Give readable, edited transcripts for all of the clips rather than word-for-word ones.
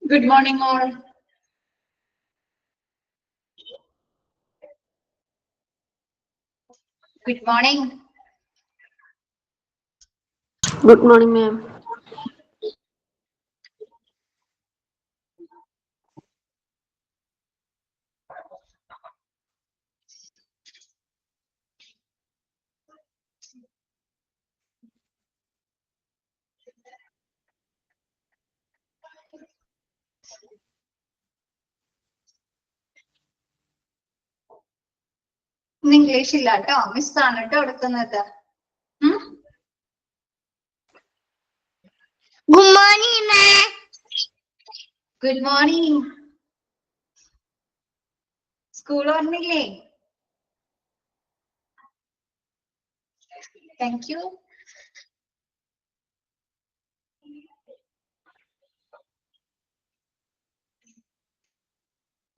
Good morning, all. Good morning. Good morning, ma'am. English ഇല്ല ട്ടോ, miss ആണ് ട്ടോ എടുക്കുന്നത്. Good morning, ma'am. Good morning. School ഓർമ്മയില്ലേ? Thank you.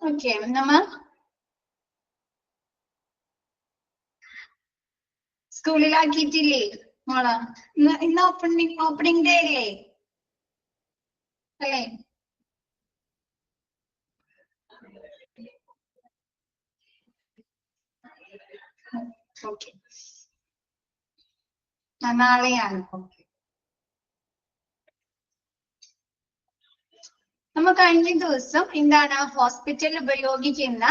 Okay, നമ്മ സ്കൂളിലാക്കിയിട്ടില്ലേ മോളെ? ഇന്ന് ഓപ്പണിംഗ് ഡേ അല്ലേ? അല്ലേ? ഓക്കെ, നാളെയാണ്. ഓക്കെ, നമ്മ കഴിഞ്ഞ ദിവസം എന്താണ് ഹോസ്പിറ്റലിൽ ഉപയോഗിക്കുന്ന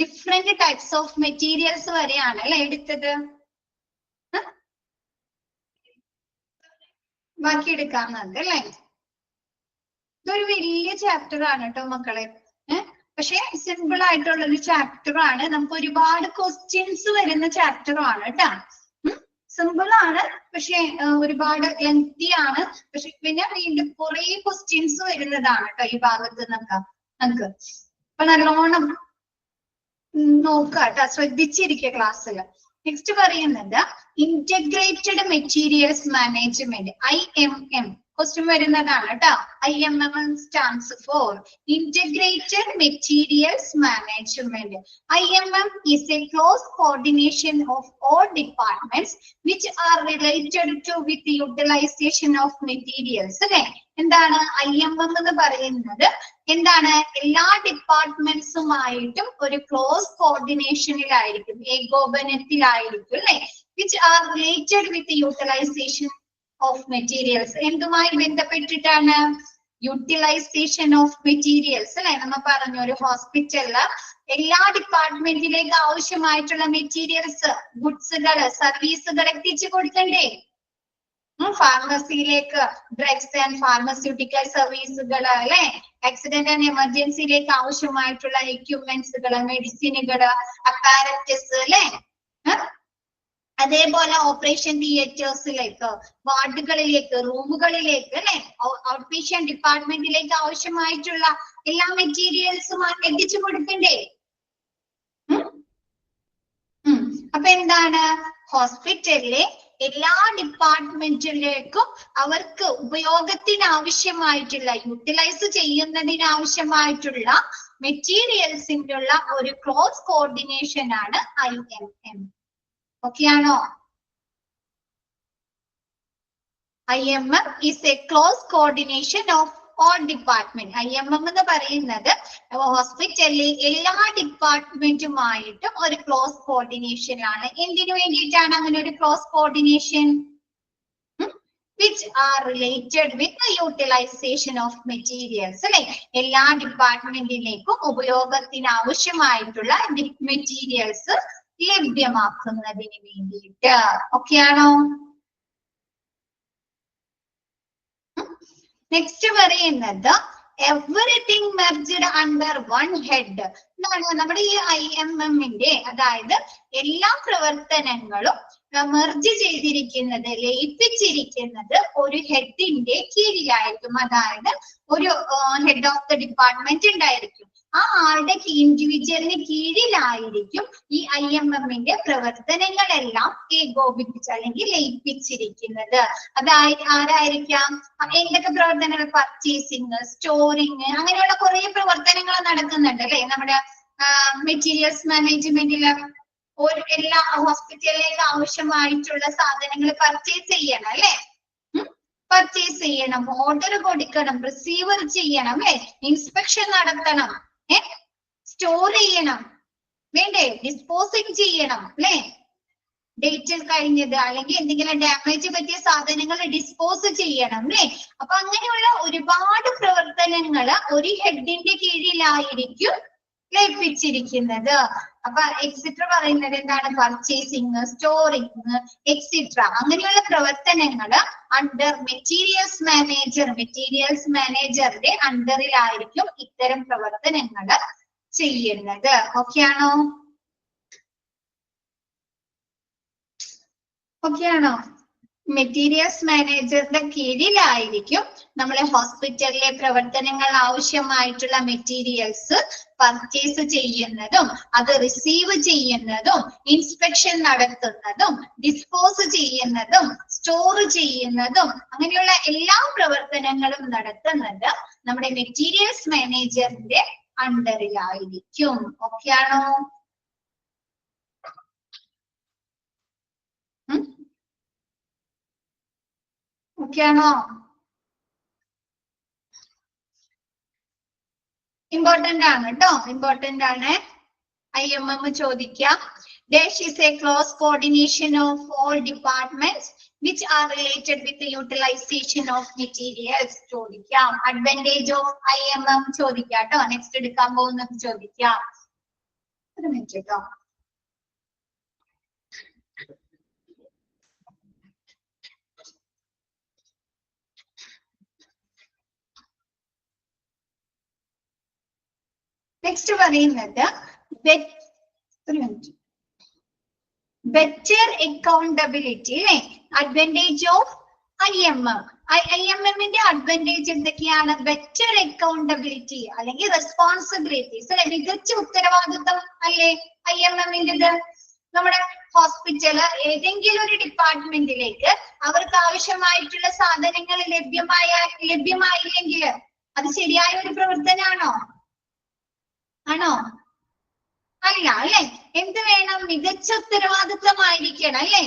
ഡിഫറെന്റ് ടൈപ്സ് ഓഫ് മെറ്റീരിയൽസ് വരെയാണ് അല്ലെ എടുത്തത്. ബാക്കി എടുക്കാവുന്നത് അല്ലേ? ഇതൊരു വലിയ ചാപ്റ്റർ ആണ് കേട്ടോ മക്കളെ. പക്ഷെ സിമ്പിൾ ആയിട്ടുള്ള ഒരു ചാപ്റ്റർ ആണ്. നമുക്ക് ഒരുപാട് ക്വസ്റ്റ്യൻസ് വരുന്ന ചാപ്റ്റർ ആണ് കേട്ടോ. സിമ്പിൾ ആണ്, പക്ഷെ ഒരുപാട് ലെങ്തി ആണ്. പക്ഷെ പിന്നെ വീണ്ടും കുറെ ക്വസ്റ്റ്യൻസ് വരുന്നതാണ് കേട്ടോ ഈ ഭാഗത്ത് നമുക്ക്. അപ്പൊ നല്ലോണം നോക്കുക കേട്ടോ, ശ്രദ്ധിച്ചിരിക്കുക ക്ലാസ്സിൽ. നെക്സ്റ്റ് പറയുന്നത് integrated materials management, IMM. Question വരുന്നതാണ് കേട്ടോ. IMM stands for integrated materials management. IMM is a close coordination of all departments which are related to with the utilization of materials. അല്ലെ? എന്താണ് IMM എന്ന് പറയുന്നത്? എന്താണ്? എല്ലാ ഡിപ്പാർട്ട്മെന്റ്സുമായിട്ടും ഒരു ക്ലോസ് കോർഡിനേഷനിലായിരിക്കും, ഏകോപനത്തിലായിരിക്കും അല്ലെ? which are related with the utilization of materials. എന്തുമായി ബന്ധപ്പെട്ടിട്ടാണ്? യൂട്ടിലൈസേഷൻ ഓഫ് മെറ്റീരിയൽസ് അല്ലെ? നമ്മ പറഞ്ഞു ഒരു ഹോസ്പിറ്റലില് എല്ലാ ഡിപ്പാർട്ട്മെന്റിലേക്ക് ആവശ്യമായിട്ടുള്ള മെറ്റീരിയൽസ്, ഗുഡ്സുകള്, സർവീസുകൾ എത്തിച്ചു കൊടുക്കണ്ടേ? ഫാർമസിയിലേക്ക് ഡ്രഗ്സ് ആൻഡ് ഫാർമസ്യൂട്ടിക്കൽ സർവീസുകൾ അല്ലെ? ആക്സിഡന്റ് ആൻഡ് എമർജൻസിയിലേക്ക് ആവശ്യമായിട്ടുള്ള എക്യുപ്മെന്റ്സുകള്, മെഡിസിനുകള്, അപ്പാരറ്റസ് അല്ലെ? അതേപോലെ ഓപ്പറേഷൻ തിയേറ്റേഴ്സിലേക്ക്, വാർഡുകളിലേക്ക്, റൂമുകളിലേക്ക് അല്ലെ? ഔട്ട് പേഷ്യന്റ് ഡിപ്പാർട്ട്മെന്റിലേക്ക് ആവശ്യമായിട്ടുള്ള എല്ലാ മെറ്റീരിയൽസും എത്തിച്ചു കൊടുക്കണ്ടേ? അപ്പൊ എന്താണ്? ഹോസ്പിറ്റലിലെ എല്ലാ ഡിപ്പാർട്ട്മെന്റിലേക്കും അവർക്ക് ഉപയോഗത്തിന് ആവശ്യമായിട്ടുള്ള, യൂട്ടിലൈസ് ചെയ്യുന്നതിന് ആവശ്യമായിട്ടുള്ള മെറ്റീരിയൽസിന്റെ ഉള്ള ഒരു ക്ലോസ് കോർഡിനേഷൻ ആണ് IMM. ഓക്കെ ആണോ? IMM is a close coordination of all department. IMM എന്ന് പറയുന്നത് ഹോസ്പിറ്റലിലെ എല്ലാ ഡിപ്പാർട്ട്മെന്റുമായിട്ടും ഒരു ക്ലോസ് കോർഡിനേഷൻ ആണ്. എന്തിനു വേണ്ടിയിട്ടാണ് അങ്ങനെ ഒരു close coordination? which are related with the utilization of materials അല്ലെ? എല്ലാ ഡിപ്പാർട്ട്മെന്റിലേക്കും ഉപയോഗത്തിന് ആവശ്യമായിട്ടുള്ള മെറ്റീരിയൽസ് ലഭ്യമാക്കുന്നതിന് വേണ്ടിയിട്ട്. ഓക്കെ ആണോ? നെക്സ്റ്റ് പറയുന്നത് everything merged under one head എന്നാണ്. നമ്മുടെ ഈ IMM-ന്റെ അതായത് എല്ലാ പ്രവർത്തനങ്ങളും മെർജ് ചെയ്തിരിക്കുന്നത്, ലയിപ്പിച്ചിരിക്കുന്നത് ഒരു ഹെഡിന്റെ കീഴിലായിരിക്കും. അതായത് ഒരു ഹെഡ് ഓഫ് ദ ഡിപ്പാർട്ട്മെന്റ് ഉണ്ടായിരിക്കും. ആ ആളുടെ ഇൻഡിവിജ്വലിന് കീഴിലായിരിക്കും ഈ IMM-ന്റെ പ്രവർത്തനങ്ങളെല്ലാം ഏകോപിപ്പിച്ച് അല്ലെങ്കിൽ ലയിപ്പിച്ചിരിക്കുന്നത്. അതായത് ആരായിരിക്കാം? എന്തൊക്കെ പ്രവർത്തനങ്ങൾ? പർച്ചേസിങ്, സ്റ്റോറിങ്, അങ്ങനെയുള്ള കുറെ പ്രവർത്തനങ്ങൾ നടക്കുന്നുണ്ട് അല്ലെ? നമ്മുടെ മെറ്റീരിയൽസ് മാനേജ്മെന്റിൽ എല്ലാ ഹോസ്പിറ്റലിലേക്ക് ആവശ്യമായിട്ടുള്ള സാധനങ്ങൾ പർച്ചേസ് ചെയ്യണം അല്ലെ? പർച്ചേസ് ചെയ്യണം, ഓർഡർ കൊടുക്കണം, റിസീവർ ചെയ്യണം, അല്ലെ, ഇൻസ്പെക്ഷൻ നടത്തണം, സ്റ്റോർ ചെയ്യണം, വേണ്ടേ, ഡിസ്പോസിങ് ചെയ്യണം, അല്ലെ, ഡേറ്റ് കഴിഞ്ഞത് അല്ലെങ്കിൽ എന്തെങ്കിലും ഡാമേജ് പറ്റിയ സാധനങ്ങൾ ഡിസ്പോസ് ചെയ്യണം, അല്ലെ. അപ്പൊ അങ്ങനെയുള്ള ഒരുപാട് പ്രവർത്തനങ്ങൾ ഒരു ഹെഡിന്റെ കീഴിലായിരിക്കും ലയിപ്പിച്ചിരിക്കുന്നത്. അപ്പൊ എക്സിട്ര പറയുന്നത് എന്താണ്? പർച്ചേസിങ്, സ്റ്റോറിങ്, എക്സിട്ര അങ്ങനെയുള്ള പ്രവർത്തനങ്ങൾ അണ്ടർ മെറ്റീരിയൽസ് മാനേജർ, മെറ്റീരിയൽസ് മാനേജറുടെ അണ്ടറിലായിരിക്കും ഇത്തരം പ്രവർത്തനങ്ങൾ ചെയ്യുന്നത്. ഓക്കെ ആണോ? ഓക്കെ ആണോ? മെറ്റീരിയൽസ് മാനേജറുടെ കീഴിലായിരിക്കും നമ്മളെ ഹോസ്പിറ്റലിലെ പ്രവർത്തനങ്ങൾ ആവശ്യമായിട്ടുള്ള മെറ്റീരിയൽസ് പർച്ചേസ് ചെയ്യുന്നതും അത് റിസീവ് ചെയ്യുന്നതും ഇൻസ്പെക്ഷൻ നടത്തുന്നതും ഡിസ്പോസ് ചെയ്യുന്നതും സ്റ്റോർ ചെയ്യുന്നതും അങ്ങനെയുള്ള എല്ലാ പ്രവർത്തനങ്ങളും നടത്തുന്നത് നമ്മുടെ മെറ്റീരിയൽസ് മാനേജറിന്റെ അണ്ടറിലായിരിക്കും. ഓക്കെ ആണോ? ഓക്കെ ആണോ? ഇമ്പോർട്ടന്റ് ആണ് കേട്ടോ, ഇമ്പോർട്ടന്റ് ആണ്. IMM ചോദിക്കാം. Dash is a close coordination of all departments which are related with the utilization of materials. ചോദിക്കാം. Advantage of IMM ചോദിക്കാം കേട്ടോ. നെക്സ്റ്റ് എടുക്കാൻ പോകുന്നത് ചോദിക്കാം. ഒരു മിനിറ്റ് കേട്ടോ. നെക്സ്റ്റ് പറയുന്നത് ബെറ്റർ അക്കൗണ്ടബിലിറ്റി, അല്ലെ, അഡ്വാൻറ്റേജ് ഓഫ് IMM. IMMന്റെ അഡ്വാൻറ്റേജ് എന്തൊക്കെയാണ്? ബെറ്റർ അക്കൗണ്ടബിലിറ്റി അല്ലെങ്കിൽ റെസ്പോൺസിബിലിറ്റീസ്, അല്ലെ, മികച്ച ഉത്തരവാദിത്വം അല്ലേ IMMന്റേത്. നമ്മുടെ ഹോസ്പിറ്റല് ഏതെങ്കിലും ഒരു ഡിപ്പാർട്ട്മെന്റിലേക്ക് അവർക്ക് ആവശ്യമായിട്ടുള്ള സാധനങ്ങൾ ലഭ്യമായില്ലെങ്കിൽ അത് ശരിയായ ഒരു പ്രവർത്തനമാണോ? ആണോ? അല്ല, അല്ലെ. എന്ത് വേണം? മികച്ച ഉത്തരവാദിത്വമായിരിക്കണം, അല്ലെ.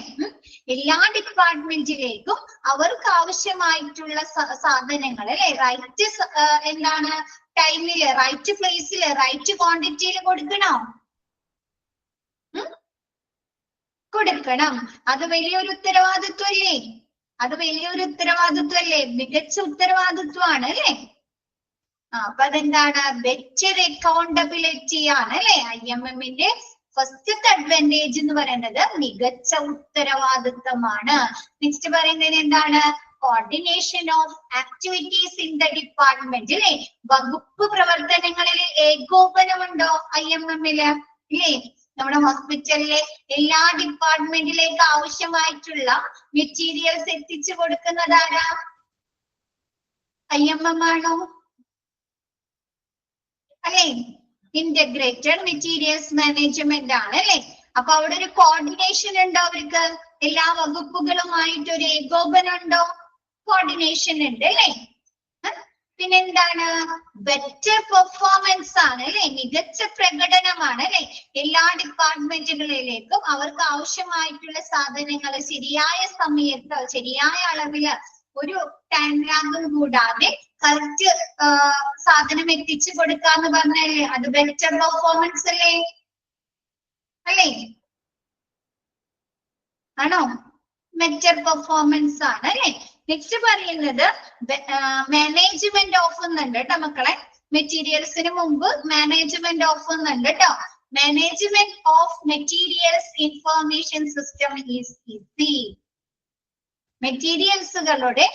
എല്ലാ ഡിപ്പാർട്ട്മെന്റിലേക്കും അവർക്ക് ആവശ്യമായിട്ടുള്ള സാധനങ്ങൾ, അല്ലെ, റൈറ്റ് എന്താണ് ടൈമില്, റൈറ്റ് പ്ലേസില്, റൈറ്റ് ക്വാണ്ടിറ്റിയിൽ കൊടുക്കണോ? കൊടുക്കണം. അത് വലിയൊരു ഉത്തരവാദിത്വല്ലേ? അത് വലിയൊരു ഉത്തരവാദിത്വല്ലേ? മികച്ച ഉത്തരവാദിത്വമാണ്, അല്ലെ. അപ്പൊ അതെന്താണ്? ബെറ്റർ അക്കൗണ്ടബിലിറ്റി ആണ്, അല്ലെ. IMMന്റെ ഫസ്റ്റത്തെ അഡ്വാൻറ്റേജ് എന്ന് പറയുന്നത് മികച്ച ഉത്തരവാദിത്വമാണ്. നെക്സ്റ്റ് പറയുന്നത് എന്താണ്? Coordination of activities in the department, അല്ലെ. വകുപ്പ് പ്രവർത്തനങ്ങളിൽ ഏകോപനമുണ്ടോ IMMല്? ഇല്ലേ? നമ്മുടെ ഹോസ്പിറ്റലിലെ എല്ലാ ഡിപ്പാർട്ട്മെന്റിലേക്ക് ആവശ്യമായിട്ടുള്ള മെറ്റീരിയൽസ് എത്തിച്ചു കൊടുക്കുന്നതാരാ? IMM ആണോ? അല്ലെ. ഇന്റഗ്രേറ്റഡ് മെറ്റീരിയൽസ് മാനേജ്മെന്റ് ആണ്, അല്ലെ. അപ്പൊ അവിടെ ഒരു കോർഡിനേഷൻ ഉണ്ടോ? അവർക്ക് എല്ലാ വകുപ്പുകളുമായിട്ട് ഒരു ഏകോപനം ഉണ്ടോ? കോർഡിനേഷൻ ഉണ്ട്, അല്ലെ. പിന്നെന്താണ്? ബെറ്റർ പെർഫോമൻസ് ആണ്, അല്ലെ. മികച്ച പ്രകടനമാണ്, അല്ലെ. എല്ലാ ഡിപ്പാർട്ട്മെന്റുകളിലേക്കും അവർക്ക് ആവശ്യമായിട്ടുള്ള സാധനങ്ങൾ ശരിയായ സമയത്ത് ശരിയായ അളവില് ഒരു ടൈം ലാഗും കൂടാതെ കറക്റ്റ് സാധനം എത്തിച്ചു കൊടുക്കാന്ന് പറഞ്ഞാലേ അത് ബെറ്റർ പെർഫോമൻസ് അല്ലേ? അല്ലേ? ആണോ? ബെറ്റർ പെർഫോമൻസ് ആണ്, അല്ലെ. നെക്സ്റ്റ് പറയുന്നത് മാനേജ്മെന്റ് ഓഫ് എന്നുണ്ട് കേട്ടോ മക്കളെ. മെറ്റീരിയൽസിന് മുമ്പ് മാനേജ്മെന്റ് ഓഫ് എന്നുണ്ട് കേട്ടോ. Management of materials information system is easy. മെറ്റീരിയൽസുകളുടെ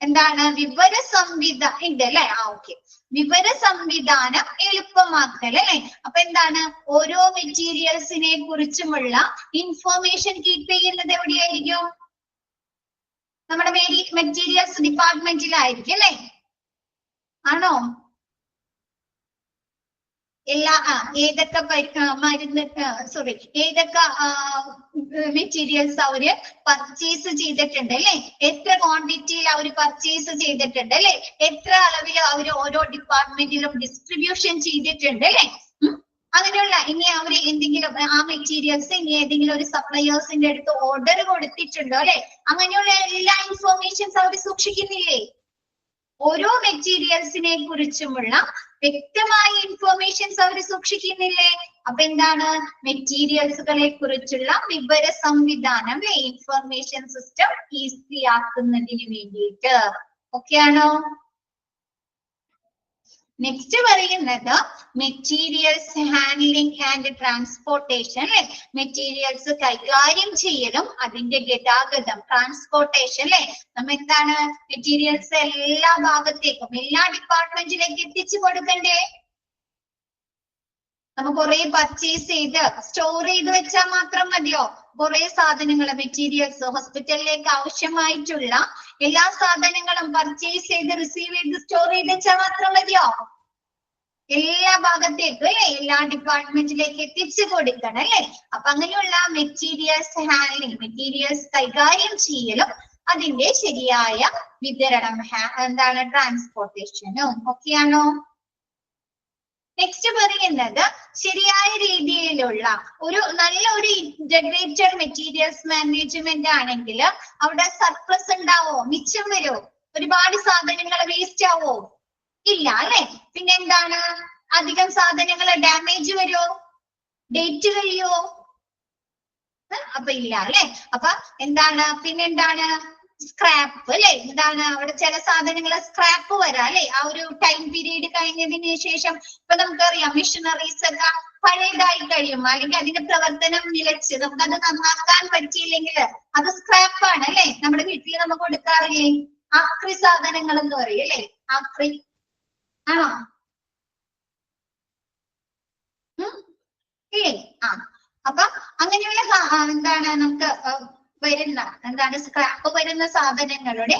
എന്താണ്? വിവര സംവിധാനം ഉണ്ട്, അല്ലെ. ഓക്കെ. വിവര സംവിധാനം എളുപ്പമാക്കൽ, അല്ലെ. അപ്പൊ എന്താണ്? ഓരോ മെറ്റീരിയൽസിനെ കുറിച്ചുമുള്ള ഇൻഫർമേഷൻ കീപ്പ് ചെയ്യുന്നത് എവിടെയായിരിക്കും? നമ്മുടെ മെറ്റീരിയൽസ് ഡിപ്പാർട്ട്മെന്റിലായിരിക്കും, അല്ലെ. ആണോ? എല്ലാ ഏതൊക്കെ മരുന്ന് ഏതൊക്കെ മെറ്റീരിയൽസ് അവര് പർച്ചേസ് ചെയ്തിട്ടുണ്ട്, അല്ലെ. എത്ര ക്വാണ്ടിറ്റിയിൽ അവര് പർച്ചേസ് ചെയ്തിട്ടുണ്ട്, അല്ലെ. എത്ര അളവിൽ അവര് ഓരോ ഡിപ്പാർട്ട്മെന്റിലും ഡിസ്ട്രിബ്യൂഷൻ ചെയ്തിട്ടുണ്ട്, അല്ലെ. അങ്ങനെയുള്ള ഇനി അവർ എന്തെങ്കിലും ആ മെറ്റീരിയൽസ് ഇനി ഏതെങ്കിലും ഒരു സപ്ലയേഴ്സിന്റെ അടുത്ത് ഓർഡർ കൊടുത്തിട്ടുണ്ടോ അല്ലെ? അങ്ങനെയുള്ള എല്ലാ ഇൻഫോർമേഷൻസ് അവർ സൂക്ഷിക്കുന്നില്ലേ? ഓരോ മെറ്റീരിയൽസിനെ കുറിച്ചുമുള്ള വ്യക്തമായ ഇൻഫോർമേഷൻസ് അവർ സൂക്ഷിക്കുന്നില്ലേ? അപ്പൊ എന്താണ്? മെറ്റീരിയൽസുകളെ കുറിച്ചുള്ള വിവര സംവിധാനം അല്ലെ, ഇൻഫർമേഷൻ സിസ്റ്റം ഈസി ആക്കുന്നതിന് വേണ്ടിയിട്ട്. ഓക്കെ ആണോ? നെക്സ്റ്റ് പറയുന്നത് മെറ്റീരിയൽസ് ഹാൻഡ്ലിംഗ് ആൻഡ് ട്രാൻസ്പോർട്ടേഷൻ അല്ലെ, മെറ്റീരിയൽസ് കൈകാര്യം ചെയ്യലും അതിന്റെ ഗതാഗതം, ട്രാൻസ്പോർട്ടേഷൻ അല്ലെ. നമ്മ എന്താണ്? മെറ്റീരിയൽസ് എല്ലാ ഭാഗത്തേക്കും എല്ലാ ഡിപ്പാർട്ട്മെന്റിലേക്ക് എത്തിച്ചു കൊടുക്കണ്ടേ? നമ്മ കുറെ പർച്ചേസ് ചെയ്ത് സ്റ്റോർ ചെയ്ത് വെച്ചാൽ മാത്രം മതിയോ? കുറെ സാധനങ്ങൾ മെറ്റീരിയൽസ് ഹോസ്പിറ്റലിലേക്ക് ആവശ്യമായിട്ടുള്ള എല്ലാ സാധനങ്ങളും പർച്ചേസ് ചെയ്ത് റിസീവ് ചെയ്ത് സ്റ്റോർ ചെയ്ത് വെച്ചാൽ മാത്രം മതിയോ? എല്ലാ ഭാഗത്തേക്കും അല്ലെ, എല്ലാ ഡിപ്പാർട്ട്മെന്റിലേക്ക് എത്തിച്ചു കൊടുക്കണം അല്ലെ. അപ്പൊ അങ്ങനെയുള്ള മെറ്റീരിയൽസ് ഹാൻഡ്ലിംഗ്, മെറ്റീരിയൽസ് കൈകാര്യം ചെയ്യലും അതിന്റെ ശരിയായ വിതരണം എന്താണ്? ട്രാൻസ്പോർട്ടേഷനും. ഓക്കെയാണോ? നെക്സ്റ്റ് പറയുന്നത് ശരിയായ രീതിയിലുള്ള നല്ല ഒരു ഇന്റഗ്രേറ്റഡ് മെറ്റീരിയൽസ് മാനേജ്മെന്റ് ആണെങ്കിൽ അവിടെ സർപ്ലസ് ഉണ്ടാവോ? മിച്ചം വരുമോ? ഒരുപാട് സാധനങ്ങൾ വേസ്റ്റ് ആവോ? ഇല്ല അല്ലെ. പിന്നെന്താണ്? അധികം സാധനങ്ങൾ ഡാമേജ് വരുമോ? ഡേറ്റ് കഴിയോ? അപ്പൊ ഇല്ല അല്ലെ. അപ്പൊ എന്താണ്? പിന്നെന്താണ്? സ്ക്രാപ്പ് അല്ലെ. എന്താണ്? അവിടെ ചില സാധനങ്ങൾ സ്ക്രാപ്പ് വരാം അല്ലെ, ആ ഒരു ടൈം പീരീഡ് കഴിഞ്ഞതിന് ശേഷം. ഇപ്പൊ നമുക്കറിയാം മെഷീനറീസ് ഒക്കെ പഴയതായി കഴിയും, അല്ലെങ്കിൽ അതിന്റെ പ്രവർത്തനം നിലച്ച് നമുക്കത് നന്നാക്കാൻ പറ്റിയില്ലെങ്കിൽ അത് സ്ക്രാപ്പ് ആണ് അല്ലെ. നമ്മുടെ വീട്ടിൽ നമുക്ക് കൊടുക്കാറില്ലേ? ആക്രി സാധനങ്ങൾ എന്ന് പറയും അല്ലെ. ആക്രി ആണോ? ഇല്ലേ? അപ്പൊ അങ്ങനെയുള്ള എന്താണ് നമുക്ക് വരുന്ന സ്ക്രാപ്പ് വരുന്ന സാധനങ്ങളുടെ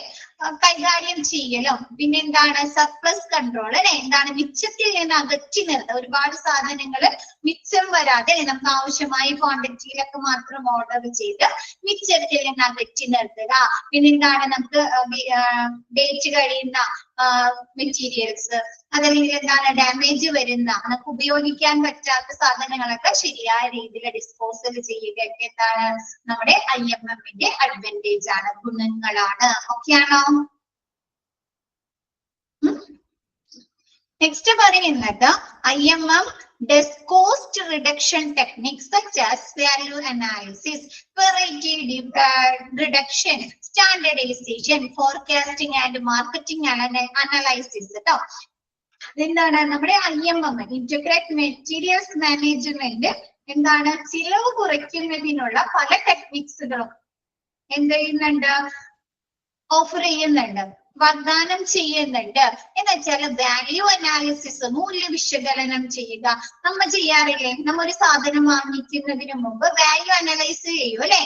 കൈകാര്യം ചെയ്യലും പിന്നെന്താണ്? സർപ്ലസ് കൺട്രോൾ അല്ലെ. എന്താണ്? മിച്ചത്തിൽ നിന്ന് അകറ്റി നിർത്തുക. ഒരുപാട് സാധനങ്ങൾ മിച്ചം വരാതെ നമുക്ക് ആവശ്യമായ ക്വാണ്ടിറ്റിയിലൊക്കെ മാത്രം ഓർഡർ ചെയ്ത് മിച്ചത്തിൽ നിന്ന് അകറ്റി നിർത്തുക. പിന്നെന്താണ്? നമുക്ക് ഡേറ്റ് കഴിയുന്ന മെറ്റീരിയൽസ് അതല്ലെങ്കിൽ എന്താണ്? ഡാമേജ് വരുന്ന നമുക്ക് ഉപയോഗിക്കാൻ പറ്റാത്ത സാധനങ്ങളൊക്കെ ശരിയായ രീതിയിൽ ഡിസ്പോസൽ ചെയ്യുകയൊക്കെ എന്താണ്? നമ്മുടെ IMM-ന്റെ അഡ്വാൻറ്റേജ് ആണ്, ഗുണങ്ങളാണ്. ഓക്കെയാണോ? നെക്സ്റ്റ് പറയുന്നത് IMM does cost reduction techniques such as value analysis, variety reduction, standardization, forecasting and marketing analysis. കേട്ടോ, എന്താണ്? നമ്മുടെ IMM ഇന്റഗ്രേറ്റ് മെറ്റീരിയൽസ് മാനേജ്മെന്റ് എന്താണ്? ചിലവ് കുറയ്ക്കുന്നതിനുള്ള പല ടെക്നിക്സുകളും എന്ത് ചെയ്യുന്നുണ്ട്? ഓഫർ ചെയ്യുന്നുണ്ട്, വാഗ്ദാനം ചെയ്യുന്നുണ്ട്. എന്ന് വെച്ചാൽ വാല്യൂ അനാലിസിസ്, മൂല്യ വിശകലനം ചെയ്യുക. നമ്മ ചെയ്യാറില്ലേ? നമ്മ ഒരു സാധനം വാങ്ങിക്കുന്നതിന് മുമ്പ് വാല്യൂ അനലൈസ് ചെയ്യും അല്ലെ.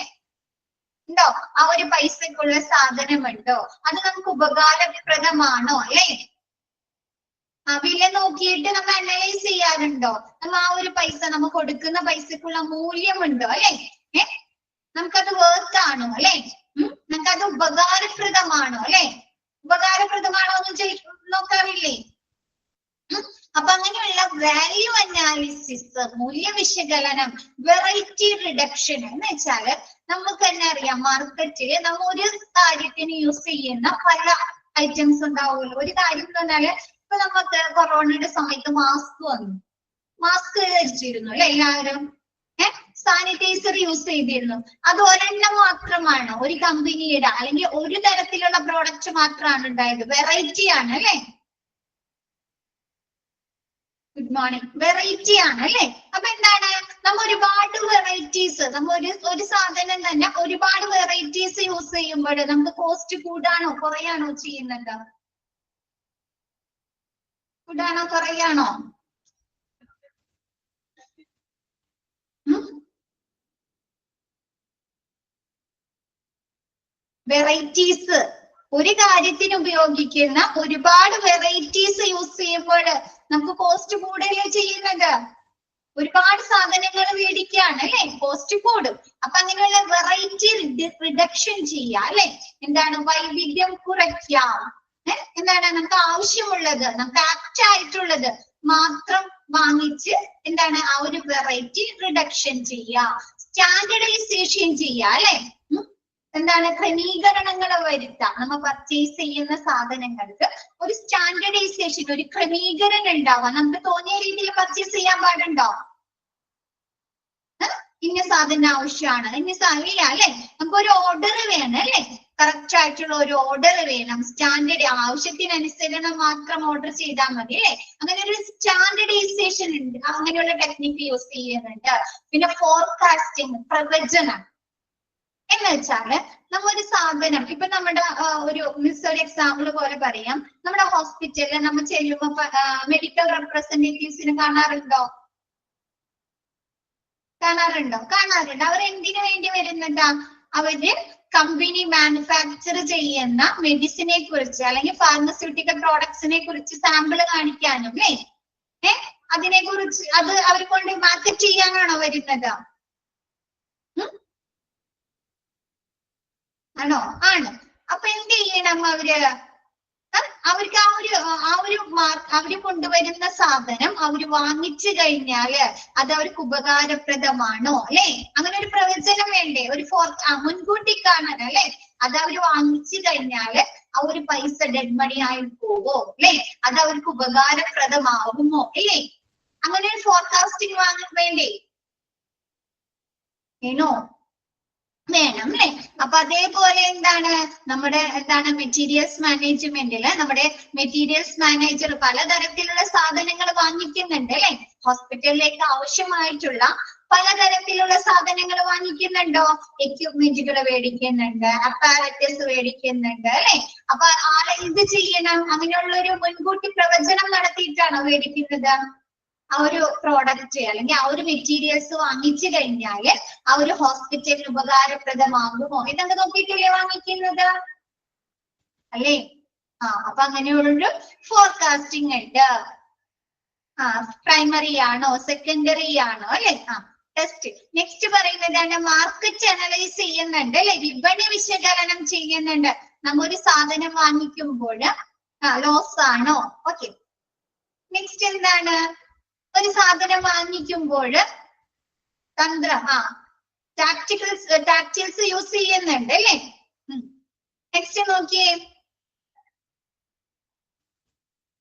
ഉണ്ടോ? ആ ഒരു പൈസക്കുള്ള സാധനമുണ്ടോ? അത് നമുക്ക് ഉപകാരപ്രദമാണോ അല്ലെ? വില നോക്കിയിട്ട് നമ്മൾ അനലൈസ് ചെയ്യാറുണ്ടോ? നമ്മ ആ ഒരു പൈസ നമ്മ കൊടുക്കുന്ന പൈസക്കുള്ള മൂല്യമുണ്ടോ അല്ലെ? നമുക്കത് വർത്ത് ആണോ അല്ലെ? നമുക്കത് ഉപകാരപ്രദമാണോ അല്ലെ? ഉപകാരപ്രദമാണോ എന്ന് നോക്കാറില്ലേ? അപ്പൊ അങ്ങനെയുള്ള വാല്യൂ അനാലിസിസ്, മൂല്യ വിശകലനം, വെറൈറ്റി റിഡക്ഷൻ എന്ന് വെച്ചാല് നമുക്ക് തന്നെ അറിയാം മാർക്കറ്റില് നമ്മ ഒരു കാര്യത്തിന് യൂസ് ചെയ്യുന്ന പല ഐറ്റംസ് ഉണ്ടാവുമല്ലോ. ഒരു കാര്യം എന്ന് പറഞ്ഞാല് ഇപ്പൊ നമുക്ക് കൊറോണയുടെ സമയത്ത് മാസ്ക് വന്നു, മാസ്ക് ധരിച്ചിരുന്നു അല്ലെ എല്ലാവരും. സാനിറ്റൈസർ യൂസ് ചെയ്തിരുന്നു. അത് ഒരെണ്ണം മാത്രമാണ്, ഒരു കമ്പനിയുടെ അല്ലെങ്കിൽ ഒരു തരത്തിലുള്ള പ്രോഡക്റ്റ് മാത്രമാണ് ഉണ്ടായത്. വെറൈറ്റി ആണ് അല്ലെ. Good morning. വെറൈറ്റി ആണ് അല്ലെ. അപ്പൊ എന്താണ്? നമ്മ ഒരുപാട് വെറൈറ്റീസ്, നമ്മ ഒരു സാധനം തന്നെ ഒരുപാട് വെറൈറ്റീസ് യൂസ് ചെയ്യുമ്പോൾ നമുക്ക് കോസ്റ്റ് കൂടാണോ കുറയാണോ ചെയ്യുന്നത്? കൂടാണോ കുറയാണോ? വെറൈറ്റീസ്, ഒരു കാര്യത്തിന് ഉപയോഗിക്കുന്ന ഒരുപാട് വെറൈറ്റീസ് യൂസ് ചെയ്യുമ്പോൾ നമുക്ക് കോസ്റ്റ് കൂടുകയല്ലേ ചെയ്യുന്നത്. ഒരുപാട് സാധനങ്ങൾ മേടിക്കുകയാണ് അല്ലെ, കോസ്റ്റ് കൂടും. അപ്പൊ അങ്ങനെയുള്ള വെറൈറ്റി റിഡക്ഷൻ ചെയ്യാം അല്ലെ. എന്താണ്? വൈവിധ്യം കുറയ്ക്കാം. എന്താണ്? നമുക്ക് ആവശ്യമുള്ളത്, നമുക്ക് ആപ്റ്റ് ആയിട്ടുള്ളത് മാത്രം വാങ്ങിച്ച് എന്താണ് ആ ഒരു വെറൈറ്റി റിഡക്ഷൻ ചെയ്യുക, സ്റ്റാൻഡർഡൈസേഷൻ ചെയ്യുക അല്ലെ. എന്താണ് ക്രമീകരണങ്ങൾ വരുത്താം. നമ്മൾ പർച്ചേസ് ചെയ്യുന്ന സാധനങ്ങൾക്ക് ഒരു സ്റ്റാൻഡർഡൈസേഷൻ, ഒരു ക്രമീകരണം ഉണ്ടാവാം. നമുക്ക് തോന്നിയ രീതിയിൽ പർച്ചേസ് ചെയ്യാൻ പാടുണ്ടോ? ഇന്ന സാധനം ആവശ്യമാണ്, ഇന്ന സാധനം അല്ലെ, നമുക്ക് ഒരു ഓർഡർ വേണം അല്ലെ, കറക്റ്റ് ആയിട്ടുള്ള ഒരു ഓർഡർ വേണം. സ്റ്റാൻഡേർഡ് ആവശ്യത്തിനനുസരണം മാത്രം ഓർഡർ ചെയ്താൽ മതി അല്ലെ. അങ്ങനെ ഒരു സ്റ്റാൻഡർഡൈസേഷൻ ഉണ്ട്, അങ്ങനെയുള്ള ടെക്നിക്ക് യൂസ് ചെയ്യുന്നുണ്ട്. പിന്നെ ഫോർകാസ്റ്റിംഗ്, പ്രവചനം എന്ന് വെച്ചാല് നമ്മൊരു സാധനം ഇപ്പൊ നമ്മുടെ ഒരു എക്സാമ്പിൾ പോലെ പറയാം. നമ്മുടെ ഹോസ്പിറ്റലിൽ നമ്മൾ ചെല്ലുമ്പോ മെഡിക്കൽ റെപ്രസെന്റേറ്റീവ്സിനെ കാണാറുണ്ടോ? കാണാറുണ്ട്. അവർ എന്തിനു വേണ്ടി വരുന്നുണ്ടാ? അവര് കമ്പനി മാനുഫാക്ചർ ചെയ്യുന്ന മെഡിസിനെ കുറിച്ച് അല്ലെങ്കിൽ ഫാർമസ്യൂട്ടിക്കൽ പ്രോഡക്ട്സിനെ കുറിച്ച് സാമ്പിൾ കാണിക്കാനും അല്ലേ, അതിനെ കുറിച്ച് അത് അവർ കൊണ്ട് മാർക്കറ്റ് ചെയ്യാനാണോ വരുന്നത്? ആണോ? ആണ്. അപ്പൊ എന്ത് ചെയ്യണം അവർക്ക് അവര് കൊണ്ടുവരുന്ന സാധനം അവര് വാങ്ങിച്ചു കഴിഞ്ഞാല് അത് അവർക്ക് ഉപകാരപ്രദമാണോ അല്ലെ? അങ്ങനെ ഒരു പ്രവചനം വേണ്ടേ, ഒരു മുൻകൂട്ടി കാണാൻ അല്ലെ. അത് അവര് വാങ്ങിച്ചു കഴിഞ്ഞാല് ആ ഒരു പൈസ ഡെഡ് മണി ആയി പോവോ അല്ലെ, അത് അവർക്ക് ഉപകാരപ്രദമാകുമോ ഇല്ലേ? അങ്ങനെ ഒരു ഫോർകാസ്റ്റിംഗ് വേണ്ടേ? വേണോ? വേണം അല്ലെ. അപ്പൊ അതേപോലെ നമ്മുടെ മെറ്റീരിയൽസ് മാനേജ്മെന്റില് നമ്മുടെ മെറ്റീരിയൽസ് മാനേജർ പലതരത്തിലുള്ള സാധനങ്ങൾ വാങ്ങിക്കുന്നുണ്ട് അല്ലെ. ഹോസ്പിറ്റലിലേക്ക് ആവശ്യമായിട്ടുള്ള പലതരത്തിലുള്ള സാധനങ്ങൾ വാങ്ങിക്കുന്നുണ്ടോ? എക്യുപ്മെന്റുകൾ മേടിക്കുന്നുണ്ട്, അപ്പാരറ്റസ് മേടിക്കുന്നുണ്ട് അല്ലെ. അപ്പൊ ഇത് ചെയ്യണം, അങ്ങനെയുള്ള ഒരു മുൻകൂട്ടി പ്രവചനം നടത്തിയിട്ടാണോ മേടിക്കുന്നത്? ആ ഒരു പ്രോഡക്റ്റ് അല്ലെങ്കിൽ ആ ഒരു മെറ്റീരിയൽസ് വാങ്ങിച്ചു കഴിഞ്ഞാല് ആ ഒരു ഹോസ്പിറ്റലിന് ഉപകാരപ്രദമാകുമോ ഇതൊക്കെ നോക്കിയിട്ടല്ലേ വാങ്ങിക്കുന്നത് അല്ലേ? അപ്പൊ അങ്ങനെയുള്ളൊരു ഫോർകാസ്റ്റിംഗ് ഉണ്ട്. പ്രൈമറി ആണോ സെക്കൻഡറി ആണോ അല്ലെ? ടെസ്റ്റ്. നെക്സ്റ്റ് പറയുന്നതാണ് മാർക്കറ്റ് അനലൈസ് ചെയ്യുന്നുണ്ട് അല്ലെ, വിപണി വിശകലനം ചെയ്യുന്നുണ്ട്. നമ്മൊരു സാധനം വാങ്ങിക്കുമ്പോൾ ലോസ് ആണോ? ഓക്കെ. നെക്സ്റ്റ് എന്താണ്? ഒരു സാധനം വാങ്ങിക്കുമ്പോൾ ടാക്ടിക്സ് യൂസ് ചെയ്യുന്നുണ്ട് അല്ലേ. നെക്സ്റ്റ് നോക്കിയേ,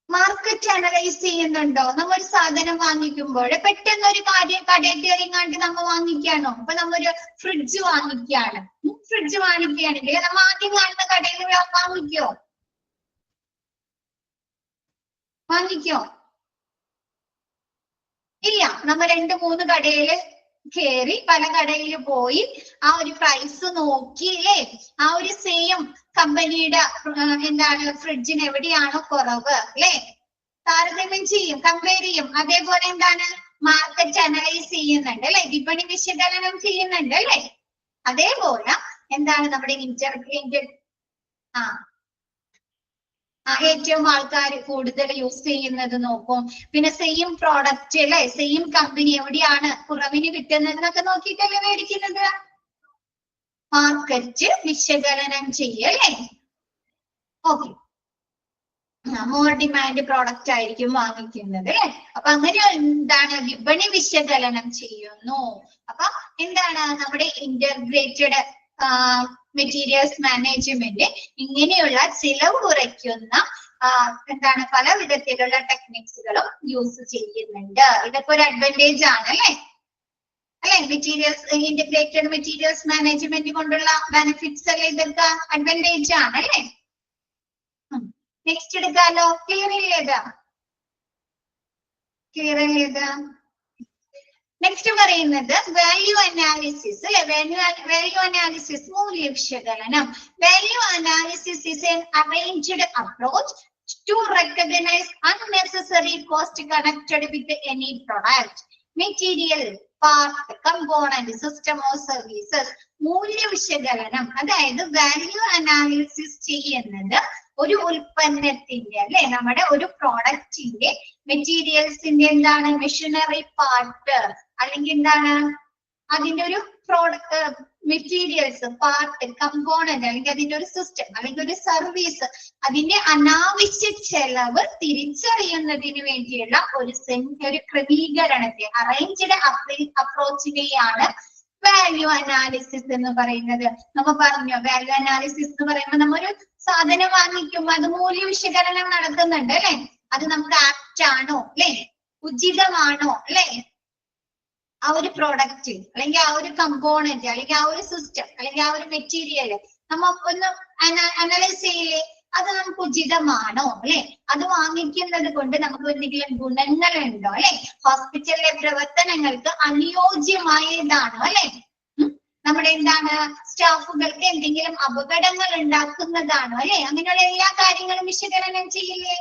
മാർക്കറ്റ് അനലൈസ് ചെയ്യുന്നുണ്ടോ? നമ്മ ഒരു സാധനം വാങ്ങിക്കുമ്പോൾ പെട്ടെന്ന് ഒരു കടയിൽ കയറിങ്ങാണ്ട് നമ്മ വാങ്ങിക്കാണോ? ഇപ്പൊ നമ്മൊരു ഫ്രിഡ്ജ് വാങ്ങിക്കുകയാണെങ്കിൽ നമ്മ ആദ്യം കാണുന്ന കടയിൽ വാങ്ങിക്കോ? ഇല്ല. നമ്മ 2-3 കടയില് കയറി, പല കടയിൽ പോയി ആ ഒരു പ്രൈസ് നോക്കി അല്ലേ, ആ ഒരു സെയിം കമ്പനിയുടെ ഫ്രിഡ്ജിന് എവിടെയാണോ കുറവ് അല്ലെ താരതമ്യം ചെയ്യും, കമ്പയർ ചെയ്യും. അതേപോലെ മാർക്കറ്റ് അനലൈസ് ചെയ്യുന്നുണ്ട് അല്ലെ, വിപണി വിശകലനം ചെയ്യുന്നുണ്ട് അല്ലെ. അതേപോലെ നമ്മുടെ ഏറ്റവും ആൾക്കാർ കൂടുതൽ യൂസ് ചെയ്യുന്നത് നോക്കും. പിന്നെ സെയിം പ്രോഡക്റ്റ് അല്ലെ, സെയിം കമ്പനി എവിടെയാണ് കുറവിന് കിട്ടുന്നത് എന്നൊക്കെ നോക്കിയിട്ടല്ലേ മേടിക്കുന്നത്. മാർക്കറ്റ് വിശകലനം ചെയ്യല്ലേ. ഓക്കെ. മോർ ഡിമാൻഡ് പ്രോഡക്റ്റ് ആയിരിക്കും വാങ്ങിക്കുന്നത് അല്ലെ. അപ്പൊ അങ്ങനെ വിപണി വിശകലനം ചെയ്യുന്നു. അപ്പൊ നമ്മുടെ ഇന്റർഗ്രേറ്റഡ് മെറ്റീരിയൽസ് മാനേജ്മെന്റ് ഇങ്ങനെയുള്ള ചിലവ് കുറയ്ക്കുന്ന പല വിധത്തിലുള്ള ടെക്നിക്സുകളും യൂസ് ചെയ്യുന്നുണ്ട്. ഇതൊക്കെ ഒരു അഡ്വാൻറ്റേജ് ആണ് അല്ലെ. ഇന്റഗ്രേറ്റഡ് മെറ്റീരിയൽസ് മാനേജ്മെന്റ് കൊണ്ടുള്ള ബെനിഫിറ്റ്സ് അല്ലെ, ഇതൊക്കെ അഡ്വാൻറ്റേജ് ആണ് അല്ലെ. നെക്സ്റ്റ് എടുക്കാലോ. ക്ലിയർ ചെയ്ത് നെക്സ്റ്റ് പറയുന്നത് വാല്യൂ അനാലിസിസ് അല്ലെ. വാല്യൂ അനാലിസിസ് മൂല്യ വിശകലനം. Value analysis is an arranged approach to recognize unnecessary cost connected with any product, material, part, component, system or services. മൂല്യ വിശകലനം അതായത് വാല്യൂ അനാലിസിസ് ചെയ്യുന്നത് ഒരു ഉൽപ്പന്നത്തിന്റെ അല്ലെ, നമ്മുടെ ഒരു പ്രോഡക്റ്റിന്റെ മെറ്റീരിയൽസിന്റെ മെഷീനറി പാർട്ട് അല്ലെങ്കിൽ അതിന്റെ ഒരു പ്രോഡക്റ്റ് മെറ്റീരിയൽസ്, പാർട്ട്, കമ്പോണന്റ് അല്ലെങ്കിൽ അതിന്റെ ഒരു സിസ്റ്റം അല്ലെങ്കിൽ ഒരു സർവീസ് അതിന്റെ അനാവശ്യ ചെലവ് തിരിച്ചറിയുന്നതിന് വേണ്ടിയുള്ള ഒരു ക്രമീകരണത്തെ അറേഞ്ച്ഡ് അപ്രോച്ചിനെയാണ് വാല്യൂ അനാലിസിസ് എന്ന് പറയുന്നത്. നമ്മ പറഞ്ഞു വാല്യൂ അനാലിസിസ് എന്ന് പറയുമ്പോൾ നമ്മൊരു സാധനം വാങ്ങിക്കുമ്പോൾ അത് മൂല്യ വിശകലനം നടത്തുന്നുണ്ട് അല്ലെ. അത് നമുക്ക് ആപ്റ്റ് ആണോ അല്ലെ, ഉചിതമാണോ അല്ലെ, ആ ഒരു പ്രോഡക്റ്റ് അല്ലെങ്കിൽ ആ ഒരു കമ്പോണന്റ് അല്ലെങ്കിൽ ആ ഒരു സിസ്റ്റം അല്ലെങ്കിൽ ആ ഒരു മെറ്റീരിയൽ നമ്മ ഒന്ന് അനലൈസ് ചെയ്യില്ലേ, അത് നമുക്ക് ഉചിതമാണോ അല്ലെ, അത് വാങ്ങിക്കുന്നത് കൊണ്ട് നമുക്ക് എന്തെങ്കിലും ഗുണങ്ങളുണ്ടോ അല്ലെ, ഹോസ്പിറ്റലിലെ പ്രവർത്തനങ്ങൾക്ക് അനുയോജ്യമായതാണോ അല്ലെ, നമ്മുടെ എന്താണ് സ്റ്റാഫുകൾക്ക് എന്തെങ്കിലും അപകടങ്ങൾ ഉണ്ടാക്കുന്നതാണോ അല്ലെ, അങ്ങനെയുള്ള എല്ലാ കാര്യങ്ങളും വിശകലനം ചെയ്യില്ലേ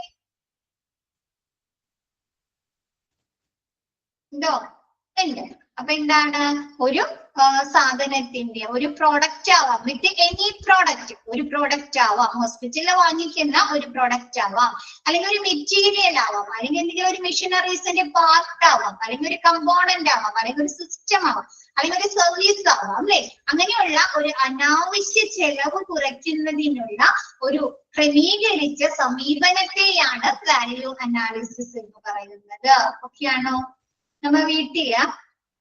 ഉണ്ടോ? ഉണ്ട്. അപ്പൊ എന്താണ് ഒരു സാധനത്തിന്റെ ഒരു പ്രോഡക്റ്റ് ആവാം, വിത്ത് എനി പ്രോഡക്റ്റ്, ഒരു പ്രോഡക്റ്റ് ആവാം, ഹോസ്പിറ്റലിൽ വാങ്ങിക്കുന്ന ഒരു പ്രോഡക്റ്റ് ആവാം, അല്ലെങ്കിൽ ഒരു മെറ്റീരിയൽ ആവാം, അല്ലെങ്കിൽ എന്തെങ്കിലും ഒരു മെഷീനറീസിന്റെ പാർട്ട് ആവാം, അല്ലെങ്കിൽ ഒരു കമ്പോണന്റ് ആവാം, അല്ലെങ്കിൽ ഒരു സിസ്റ്റം ആവാം, അല്ലെങ്കിൽ ഒരു സർവീസ് ആവാം അല്ലെ. അങ്ങനെയുള്ള ഒരു അനാവശ്യ ചെലവ് കുറയ്ക്കുന്നതിനുള്ള ഒരു ക്രമീകരിച്ച സമീപനത്തെയാണ് വാല്യൂ അനാലിസിസ് എന്ന് പറയുന്നത്. ഓക്കെയാണോ? നമ്മ വീട്ടില്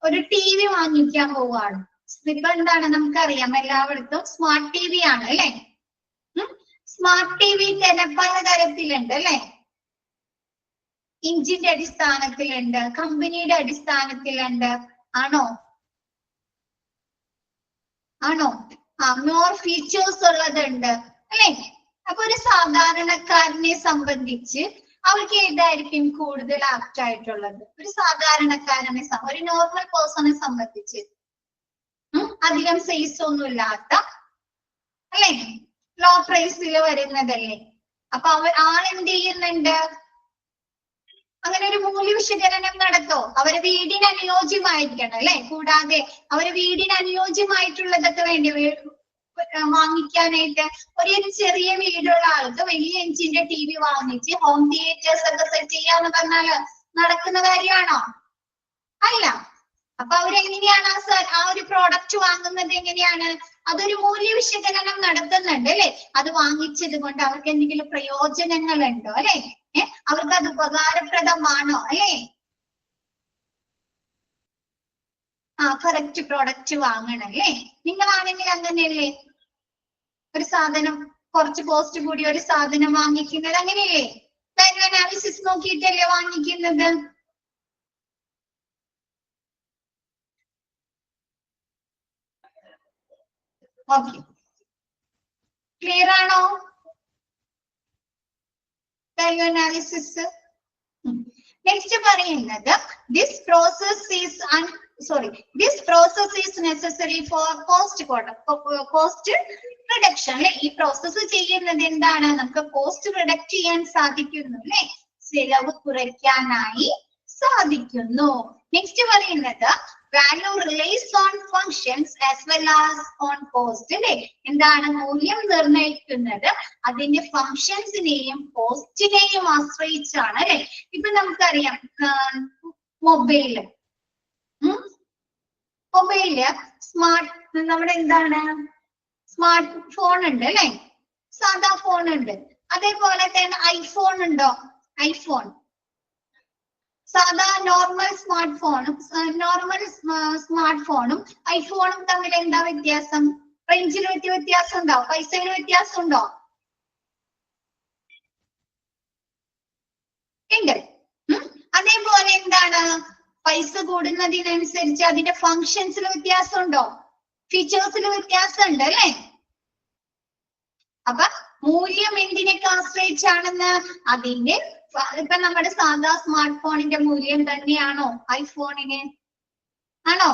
ഒരു TV വാങ്ങിക്കാൻ പോവാണ്. ഇപ്പൊ എന്താണ് നമുക്കറിയാം, എല്ലായിടത്തും സ്മാർട്ട് TV ആണ് അല്ലെ. സ്മാർട്ട് TV തന്നെ പലതരത്തിലുണ്ട് അല്ലെ. ഇഞ്ചിന്റെ അടിസ്ഥാനത്തിലുണ്ട്, കമ്പനിയുടെ അടിസ്ഥാനത്തിലുണ്ട്. ആണോ? മോർ ഫീച്ചേഴ്സ് ഉള്ളതുണ്ട് അല്ലെ. അപ്പൊ ഒരു സാധാരണക്കാരനെ സംബന്ധിച്ച് അവർക്ക് ഏതായിരിക്കും കൂടുതൽ ആപ്റ്റ് ആയിട്ടുള്ളത്? ഒരു സാധാരണക്കാരനെ, ഒരു നോർമൽ പേഴ്സണെ സംബന്ധിച്ച് അധികം സൈസ് ഒന്നും ഇല്ലാത്ത അല്ലെ, ലോ പ്രൈസിൽ വരുന്നതല്ലേ. അപ്പൊ ആളെന്ത് ചെയ്യുന്നുണ്ട്? അങ്ങനെ ഒരു മൂല്യ വിശകലനം നടത്തോ? അവരെ വീടിന് അനുയോജ്യമായിരിക്കണം അല്ലെ. കൂടാതെ അവരെ വീടിന് അനുയോജ്യമായിട്ടുള്ളതൊക്കെ വേണ്ടി വാങ്ങിക്കാനായിട്ട് ഒരു ചെറിയ വീടുള്ള ആൾക്ക് വലിയ ഇഞ്ചിന്റെ TV വാങ്ങിച്ച് ഹോം തിയേറ്റേഴ്സ് ഒക്കെ സെറ്റ് ചെയ്യാന്ന് പറഞ്ഞാല് നടക്കുന്ന കാര്യമാണോ? അല്ല. അപ്പൊ അവരെങ്ങനെയാണ് ആ ഒരു പ്രോഡക്റ്റ് വാങ്ങുന്നത്? എങ്ങനെയാണ്? അതൊരു മൂല്യ വിശകലനം നടത്തുന്നുണ്ട് അല്ലെ. അത് വാങ്ങിച്ചത് കൊണ്ട് അവർക്ക് എന്തെങ്കിലും പ്രയോജനങ്ങൾ ഉണ്ടോ അല്ലെ, അവർക്ക് അത് ഉപകാരപ്രദമാണോ അല്ലെ. കറക്റ്റ് പ്രോഡക്റ്റ് വാങ്ങണം അല്ലേ. നിങ്ങളാണെങ്കിൽ അങ്ങനെയല്ലേ, ഒരു സാധനം കുറച്ച് കോസ്റ്റ് കൂടി ഒരു സാധനം വാങ്ങിക്കുന്നത് അങ്ങനെയല്ലേ, വാല്യൂ അനാലിസിസ് നോക്കിയിട്ടല്ലേ വാങ്ങിക്കുന്നത്. ഓക്കെ, ക്ലിയർ ആണോ വാല്യൂ അനാലിസിസ്? നെക്സ്റ്റ് പറയുന്നത് this process is necessary for cost reduction. ഈ പ്രോസസ് ചെയ്യുന്നത് എന്താണ്? നമുക്ക് കോസ്റ്റ് റിഡക്ട് ചെയ്യാൻ സാധിക്കുന്നു അല്ലെ, ചെലവ് കുറയ്ക്കാനായി സാധിക്കുന്നു. നെക്സ്റ്റ് പറയുന്നത് value relates on functions as well as on cost അല്ലെ. എന്താണ്? മൂല്യം നിർണ്ണയിക്കുന്നത് അതിന്റെ ഫങ്ഷൻസിനെയും കോസ്റ്റിനെയും ആശ്രയിച്ചാണ് അല്ലെ. ഇപ്പൊ നമുക്കറിയാം മൊബൈല് നമ്മുടെ എന്താണ് സ്മാർട്ട് ഫോൺ ഉണ്ട് അല്ലെ, സാധാ ഫോൺ ഉണ്ട്. അതേപോലെ തന്നെ ഐഫോൺ ഉണ്ടോ? ഐഫോൺ സാധാ നോർമൽ സ്മാർട്ട് ഫോണും ഐഫോണും തമ്മിൽ എന്താ വ്യത്യാസം? റേഞ്ചിൽ വ്യത്യാസം ഉണ്ടോ? പൈസയിൽ വ്യത്യാസം ഉണ്ടോ? ഉണ്ട്. അതേപോലെ എന്താണ്? പൈസ കൂടുന്നതിനനുസരിച്ച് അതിന്റെ ഫങ്ഷൻസിൽ വ്യത്യാസം ഉണ്ടോ? ഫീച്ചേഴ്സിൽ വ്യത്യാസം ഉണ്ട് അല്ലെ. അപ്പൊ മൂല്യം എന്തിനൊക്കെ ആശ്രയിച്ചാണെന്ന്? അതിന്റെ ഇപ്പൊ നമ്മുടെ സാധാ സ്മാർട്ട് ഫോണിന്റെ മൂല്യം തന്നെയാണോ ഐഫോണിന്? ആണോ?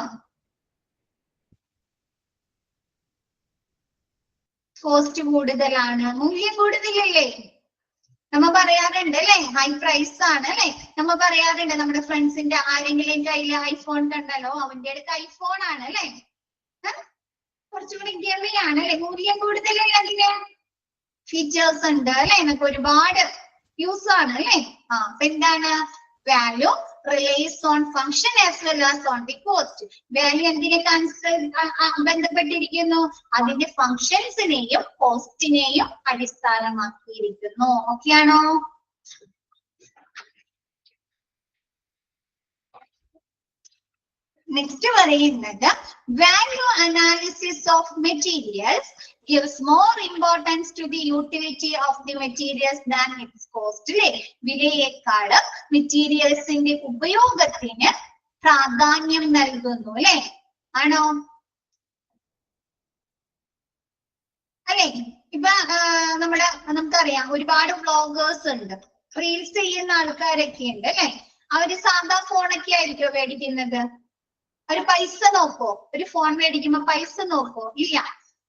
കോസ്റ്റ് കൂടുതലാണ്, മൂല്യം കൂടുതലല്ലേ. നമ്മ പറയാറുണ്ട് അല്ലെ, ഹൈ പ്രൈസ് ആണ് അല്ലെ. നമ്മ പറയാറുണ്ട് നമ്മുടെ ഫ്രണ്ട്സിന്റെ ആരെങ്കിലും കയ്യിൽ ഐഫോൺ കണ്ടല്ലോ, അവന്റെ അടുത്ത് ഐഫോൺ ആണ് അല്ലെ, കുറച്ചുകൂടി ഗമിയാണ് അല്ലെ, മൂല്യം കൂടുതലല്ലേ. അതിന് ഫീച്ചേഴ്സ് ഉണ്ട് അല്ലെ, നമുക്ക് ഒരുപാട് യൂസ് ആണ് അല്ലെ. അപ്പൊ എന്താണ്? Value relates on function as well as on the cost. Value എന്തിനെ ബന്ധപ്പെട്ടിരിക്കുന്നു? അതിന്റെ ഫംഗ്ഷൻസിനെയും കോസ്റ്റിനെയും അടിസ്ഥാനമാക്കിയിരിക്കുന്നു. ഓക്കെ ആണോ? നെക്സ്റ്റ് പറയുന്നത് value analysis of materials gives more importance to the utility of the materials than its cost. അല്ലെ, വിലയേക്കാൾ മെറ്റീരിയൽസിന്റെ ഉപയോഗത്തിന് പ്രാധാന്യം നൽകുന്നു. അല്ലെ, ആണോ? അല്ലെ, ഇപ്പൊ നമുക്കറിയാം ഒരുപാട് വ്ളോഗേഴ്സ് ഉണ്ട്, റീൽസ് ചെയ്യുന്ന ആൾക്കാരൊക്കെ ഉണ്ട്. അല്ലെ, അവര് സാധാ ഫോണൊക്കെ ആയിരിക്കും മേടിക്കുന്നത്. അവര് പൈസ നോക്കോ? ഒരു ഫോൺ മേടിക്കുമ്പോ പൈസ നോക്കോ? ഇല്ല.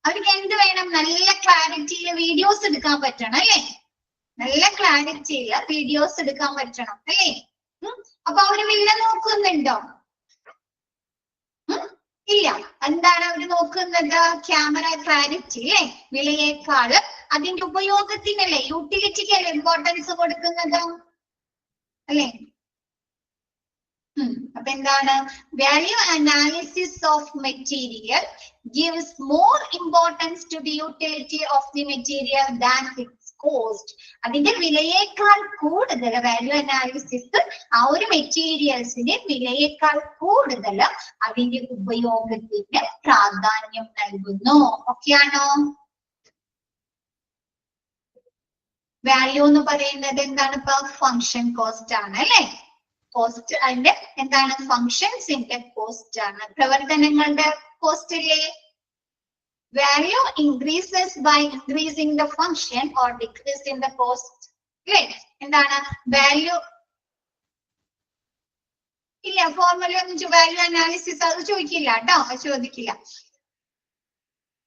അവർക്ക് എന്ത് വേണം? നല്ല ക്ലാരിറ്റിയിൽ വീഡിയോസ് എടുക്കാൻ പറ്റണം. അല്ലേ, നല്ല ക്ലാരിറ്റിയിൽ വീഡിയോസ് എടുക്കാൻ പറ്റണം. അല്ലേ, അപ്പൊ അവര് വില നോക്കുന്നുണ്ടോ? ഇല്ല. എന്താണ് അവര് നോക്കുന്നത്? Camera clarity. അല്ലേ, വിലയേക്കാൾ അതിന്റെ ഉപയോഗത്തിനല്ലേ, യൂട്ടിലിറ്റിക്കല്ലേ ഇമ്പോർട്ടൻസ് കൊടുക്കുന്നത്. അല്ലേ, അപ്പൊ എന്താണ്? Value analysis of material gives more importance to the utility of the material than its cost. അതിന്റെ വിലയേക്കാൾ കൂടുതൽ വാല്യൂ അനാലിസിസ് ആ ഒരു മെറ്റീരിയൽസിന്റെ വിലയേക്കാൾ കൂടുതൽ അതിന്റെ ഉപയോഗത്തിന് പ്രാധാന്യം നൽകുന്നു. ഓക്കെയാണോ? വാല്യൂ എന്ന് പറയുന്നത് എന്താണ്? ഇപ്പൊ ഫംഗ്ഷൻ കോസ്റ്റ് ആണ്. അല്ലെ, കോസ്റ്റ് അതിന്റെ എന്താണ്? ഫംഗ്ഷൻസിന്റെ കോസ്റ്റ് ആണ്, പ്രവർത്തനങ്ങളുടെ കോസ്റ്റ് അല്ലേ. Value increases by increasing the function or decreasing the cost. അല്ലേ, എന്താണ് വാല്യൂ? ഇല്ല, ഫോർമുല ഒന്നും വാല്യൂ അനാലിസിസ് അത് ചോദിക്കില്ല കേട്ടോ, ചോദിക്കില്ല.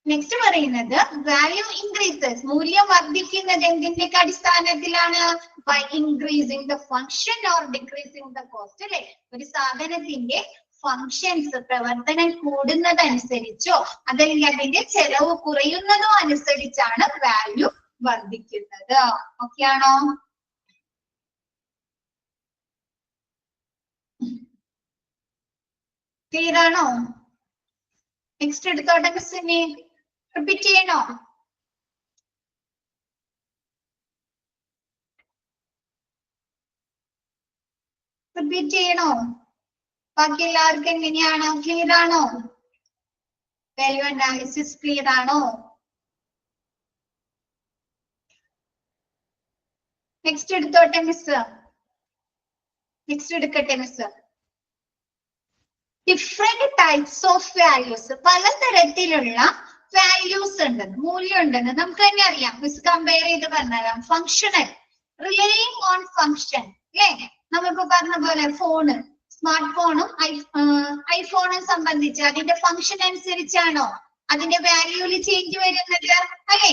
നെക്സ്റ്റ് പറയുന്നത് വാല്യൂ ഇൻക്രീസസ്, മൂല്യം വർദ്ധിക്കുന്നത് എന്തിന്റെ അടിസ്ഥാനത്തിലാണ്? By increasing the function or decreasing the cost. അല്ലെ, ഒരു സാധനത്തിന്റെ ഫംഗ്ഷൻസ് പ്രവർത്തനം കൂടുന്നതനുസരിച്ചോ അതല്ലെങ്കിൽ അതിന്റെ ചെലവ് കുറയുന്നതോ അനുസരിച്ചാണ് വാല്യൂ വർദ്ധിക്കുന്നത്. ഓക്കെ ആണോ? ക്ലിയർ ആണോ? നെക്സ്റ്റ് എടുത്തോട്ടെ മിസ്സിനെ, റിപ്പീറ്റ് ചെയ്യണോ? റിപ്പീറ്റ് ചെയ്യണോ? ബാക്കി എല്ലാവർക്കും എങ്ങനെയാണ്? ക്ലിയർ ആണോ? വാല്യൂ അനാലിസിസ് ക്ലിയർ ആണോ? നെക്സ്റ്റ് എടുത്തോട്ടെ മിസ്, നെക്സ്റ്റ് എടുക്കട്ടെ miss. Different types of values, പലതരത്തിലുള്ള വാല്യൂസ് ഉണ്ടെന്ന്, മൂല്യം ഉണ്ടെന്ന് നമുക്ക് തന്നെ അറിയാം. മിസ് കമ്പയർ ചെയ്ത് പറഞ്ഞുതരാം. Functional, relaying on function. അല്ലേ, നമ്മളിപ്പോ പറഞ്ഞ പോലെ ഫോണ്, സ്മാർട്ട് ഫോണും ഐഫോണും സംബന്ധിച്ച് അതിന്റെ ഫങ്ഷൻ അനുസരിച്ചാണോ അതിന്റെ വാല്യൂല് ചേഞ്ച് വരുന്നത്? അല്ലേ.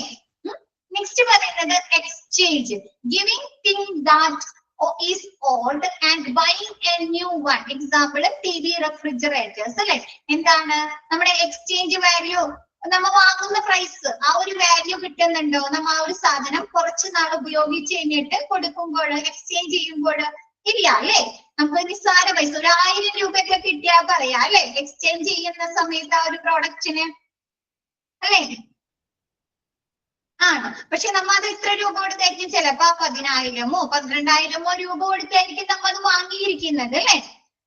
നെക്സ്റ്റ് പറയുന്നത് exchange, giving thing that is old and buying a new one. Example TV, refrigerators. അല്ലെ, എന്താണ് നമ്മുടെ എക്സ്ചേഞ്ച് വാല്യൂ? നമ്മൾ വാങ്ങുന്ന പ്രൈസ്, ആ ഒരു വാല്യൂ കിട്ടുന്നുണ്ടോ? നമ്മൾ ആ ഒരു സാധനം കുറച്ച് നാൾ ഉപയോഗിച്ച് കഴിഞ്ഞിട്ട് കൊടുക്കുമ്പോൾ, എക്സ്ചേഞ്ച് ചെയ്യുമ്പോൾ ഇല്ല. അല്ലെ, നമുക്ക് നിസ്സാര പൈസ, ഒരു 1000 രൂപയൊക്കെ കിട്ടിയാൽ പറയാം. അല്ലെ, എക്സ്ചേഞ്ച് ചെയ്യുന്ന സമയത്ത് ആ ഒരു പ്രോഡക്റ്റിന്. അല്ലെ, ആണ്. പക്ഷെ നമ്മ അത് എത്ര രൂപ കൊടുത്തായിരിക്കും? ചിലപ്പോ 10,000-ഓ 12,000-ഓ രൂപ കൊടുത്തായിരിക്കും നമ്മ അത് വാങ്ങിയിരിക്കുന്നത്. അല്ലെ,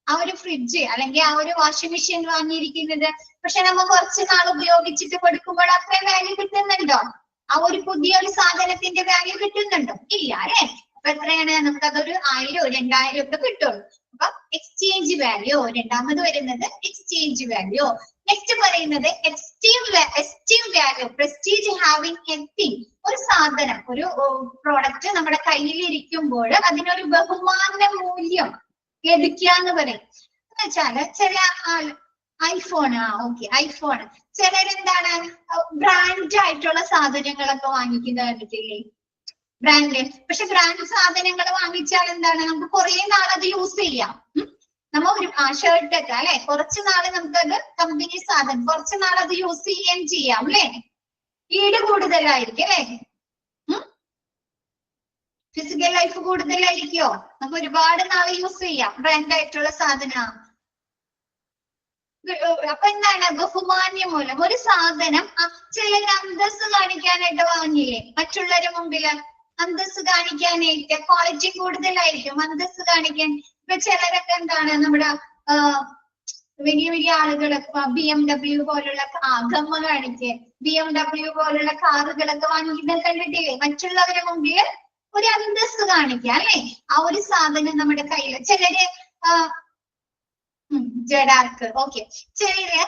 ആ ഒരു ഫ്രിഡ്ജ് അല്ലെങ്കിൽ ആ ഒരു വാഷിംഗ് മെഷീൻ വാങ്ങിയിരിക്കുന്നത്. പക്ഷെ നമ്മ കുറച്ച് നാൾ ഉപയോഗിച്ചിട്ട് കൊടുക്കുമ്പോൾ അത്രയും വാല്യൂ കിട്ടുന്നുണ്ടോ? ആ ഒരു പുതിയൊരു സാധനത്തിന്റെ വാല്യൂ കിട്ടുന്നുണ്ടോ? ഇല്ല. അല്ലെ, അപ്പൊ എത്രയാണ്? നമുക്കതൊരു 1000-ഓ 2,000 ഒക്കെ കിട്ടുള്ളൂ. അപ്പൊ എക്സ്ചേഞ്ച് വാല്യൂ. രണ്ടാമത് വരുന്നത് എക്സ്ചേഞ്ച് വാല്യൂ. നെക്സ്റ്റ് പറയുന്നത് esteem value, prestige having A thing. ഒരു സാധനം, ഒരു പ്രോഡക്റ്റ് നമ്മുടെ കയ്യിൽ ഇരിക്കുമ്പോൾ അതിനൊരു ബഹുമാന മൂല്യം ലഭിക്കുക എന്ന് പറയും. എന്ന് വെച്ചാല് ചില ഐഫോൺ, ഐഫോൺ ചിലരെന്താണ് ബ്രാൻഡ് ആയിട്ടുള്ള സാധനങ്ങളൊക്കെ വാങ്ങിക്കുന്നത് കണ്ടിട്ടില്ലേ? ബ്രാൻഡ്. പക്ഷെ ബ്രാൻഡ് സാധനങ്ങൾ വാങ്ങിച്ചാൽ എന്താണ്? നമുക്ക് കുറെ നാൾ അത് യൂസ് ചെയ്യാം. നമ്മ ഒരു ഷർട്ട് ഒക്കെ അല്ലെ, കുറച്ച് നാള് നമുക്കത് കമ്പനി സാധനം കുറച്ച് നാൾ അത് യൂസ് ചെയ്യുകയും ചെയ്യാം. അല്ലെ, ഈട് കൂടുതലായിരിക്കും. അല്ലെ, ഫിസിക്കൽ ലൈഫ് കൂടുതലായിരിക്കോ? നമുക്ക് ഒരുപാട് നാളെ യൂസ് ചെയ്യാം ബ്രാൻഡ് ആയിട്ടുള്ള സാധനം. അപ്പൊ എന്താണ് ബഹുമാന്യം മൂലം ഒരു സാധനം ചിലർ അന്തസ് കാണിക്കാനായിട്ട് വാങ്ങില്ലേ മറ്റുള്ളവരുടെ മുമ്പില്, അന്തസ് കാണിക്കാനായിട്ട്, ക്വാളിറ്റി കൂടുതലായിരിക്കും അന്തസ് കാണിക്കാൻ. ഇപ്പൊ ചിലരൊക്കെ എന്താണ് നമ്മുടെ വലിയ വലിയ ആളുകൾ BMW പോലുള്ള ഗമ്മ കാണിക്കുക, BMW പോലുള്ള കാറുകളൊക്കെ വാങ്ങിക്കുന്നത് കണ്ടിട്ടില്ലേ? മറ്റുള്ളവരുടെ മുമ്പില് ഒരു അന്തസ് കാണിക്കുക അല്ലെ? ആ ഒരു സാധനം നമ്മുടെ കയ്യിൽ. ചിലര് ജഡാർക്ക്, ഓക്കെ. ചിലര്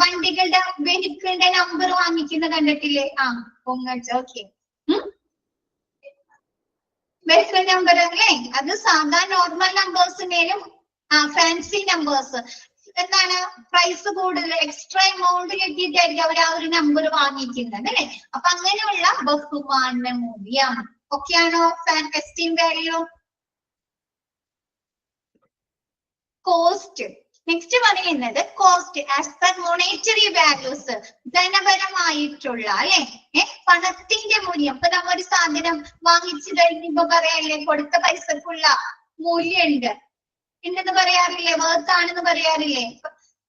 വണ്ടികളുടെ വെഹിക്കിളിന്റെ നമ്പർ വാങ്ങിക്കുന്ന കണ്ടിട്ടില്ലേ? പൊങ്ങച്ച്, ഓക്കെ. വെഹിക്കിൾ നമ്പർ അല്ലേ? അത് സാധാ നോർമൽ നമ്പേഴ്സിനേലും ഫാൻസി നമ്പേഴ്സ് എന്താണ് പ്രൈസ് കൂടുതൽ എക്സ്ട്രാ എമൗണ്ട് കിട്ടിയിട്ടായിരിക്കും അവർ ആ ഒരു നമ്പർ വാങ്ങിക്കുന്നത് അല്ലെ? അപ്പൊ അങ്ങനെയുള്ള ബഹുമാന മൂല്യം ഒക്കെയാണോ എസ്റ്റീം വാല്യൂ? കോസ്റ്റ്. നെക്സ്റ്റ് പറയുന്നത് cost as per monetary values, ധനപരമായിട്ടുള്ള അല്ലെ പണത്തിന്റെ മൂല്യം. ഇപ്പൊ നമ്മ ഒരു സാധനം വാങ്ങിച്ചു കഴിഞ്ഞപ്പോ പറയാറില്ലേ കൊടുത്ത പൈസക്കുള്ള മൂല്യമുണ്ട് ഉണ്ടെന്ന് പറയാറില്ലേ? വേർത്ത് ആണെന്ന് പറയാറില്ലേ?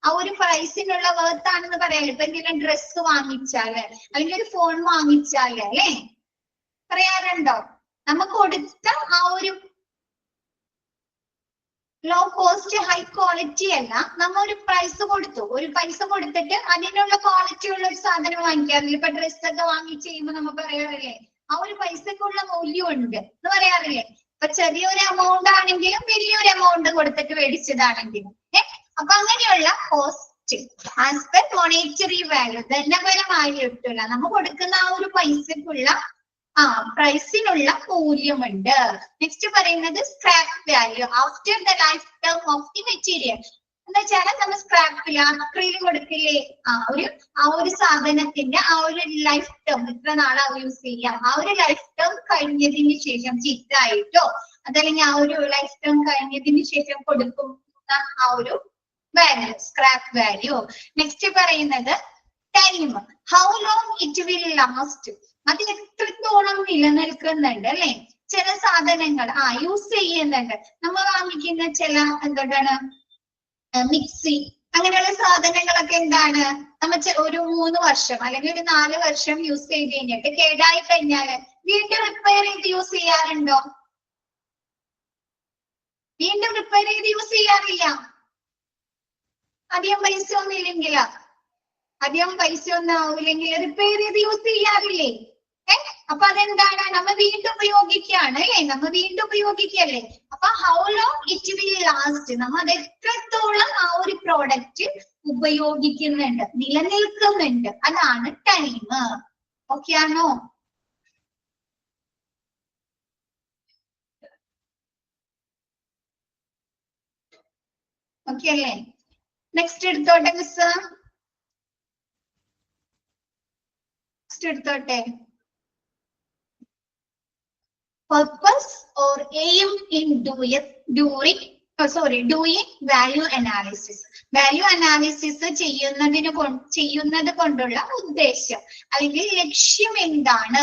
ആ ഒരു പ്രൈസിനുള്ള വേർത്ത് ആണെന്ന് പറയാറില്ല. ഇപ്പൊ എന്തെങ്കിലും ഡ്രസ്സ് വാങ്ങിച്ചാല് അല്ലെങ്കിൽ ഒരു ഫോൺ വാങ്ങിച്ചാല് അല്ലെ പറയാറുണ്ടോ? നമുക്ക് കൊടുത്ത ആ ഒരു ലോ കോസ്റ്റ് ഹൈ ക്വാളിറ്റി അല്ല, നമ്മ ഒരു പ്രൈസ് കൊടുത്തു, ഒരു പൈസ കൊടുത്തിട്ട് അതിനുള്ള ക്വാളിറ്റി ഉള്ള ഒരു സാധനം വാങ്ങിക്കാറില്ല. ഇപ്പൊ ഡ്രസ്സൊക്കെ വാങ്ങിച്ച് കഴിയുമ്പോ നമ്മ പറയാറില്ലേ ആ ഒരു പൈസക്കുള്ള മൂല്യം ഉണ്ട് എന്ന് പറയാറില്ലേ? ഇപ്പൊ ചെറിയൊരു എമൗണ്ട് ആണെങ്കിലും വലിയൊരു എമൗണ്ട് കൊടുത്തിട്ട് മേടിച്ചതാണെങ്കിലും അപ്പൊ അങ്ങനെയുള്ള cost as per monetary value, ധനപരമായിട്ടുള്ള നമ്മ കൊടുക്കുന്ന ആ ഒരു പൈസക്കുള്ള പ്രൈസിനുള്ള മൂല്യമുണ്ട്. നെക്സ്റ്റ് പറയുന്നത് scrap value after the life term of the material. എന്ന് വെച്ചാൽ നമ്മൾ സ്ക്രാപ്പിൽ ആക്രിയിൽ കൊടുക്കില്ലേ ആ ഒരു സാധനത്തിന്റെ ആ ഒരു ലൈഫ് ടേം, ഇത്ര നാളെ യൂസ് ചെയ്യാം, ആ ഒരു ലൈഫ് ടേം കഴിഞ്ഞതിന് ശേഷം ചീത്തായിട്ടോ അതല്ലെങ്കിൽ ആ ഒരു ലൈഫ് ടേം കഴിഞ്ഞതിന് ശേഷം കൊടുക്കുന്ന ആ ഒരു വാല്യൂ, സ്ക്രാപ്പ് വാല്യൂ. നെക്സ്റ്റ് പറയുന്നത് time, how long it will last, അത് എത്രത്തോളം നിലനിൽക്കുന്നുണ്ട് അല്ലെ? ചില സാധനങ്ങൾ യൂസ് ചെയ്യുന്നുണ്ട്. നമ്മൾ വാങ്ങിക്കുന്ന ചില എന്താണ് മിക്സി അങ്ങനെയുള്ള സാധനങ്ങളൊക്കെ എന്താണ് നമ്മ ഒരു 3 വർഷം അല്ലെങ്കിൽ ഒരു 4 വർഷം യൂസ് ചെയ്ത് കഴിഞ്ഞിട്ട് കേടായി കഴിഞ്ഞാല് വീണ്ടും റിപ്പയർ ചെയ്ത് യൂസ് ചെയ്യാറുണ്ടോ? വീണ്ടും റിപ്പയർ ചെയ്ത് യൂസ് ചെയ്യാറില്ല. അധികം പൈസ ഒന്നും ഇല്ലെങ്കിൽ, അധികം പൈസ ഒന്നും ആവില്ലെങ്കിൽ റിപ്പയർ ചെയ്ത് യൂസ് ചെയ്യാറില്ലേ? അപ്പൊ അതെന്താണ് നമ്മ വീണ്ടും ഉപയോഗിക്കുകയാണ് അല്ലെ? നമ്മ വീണ്ടും ഉപയോഗിക്കല്ലേ? അപ്പൊ how long it will last, നമ്മ അത് എത്രത്തോളം ആ ഒരു പ്രോഡക്റ്റ് ഉപയോഗിക്കുന്നുണ്ട്, നിലനിൽക്കുന്നുണ്ട്, അതാണ് ടൈം. ഓക്കെ ആണോ? ഓക്കെ അല്ലേ? നെക്സ്റ്റ് എടുത്തോട്ടെ മിസ്, നെക്സ്റ്റ് എടുത്തോട്ടെ. Purpose or aim in doing value analysis. Value analysis ചെയ്യുന്നത് കൊണ്ടുള്ള ഉദ്ദേശം അല്ലെങ്കിൽ ലക്ഷ്യം എന്താണ്?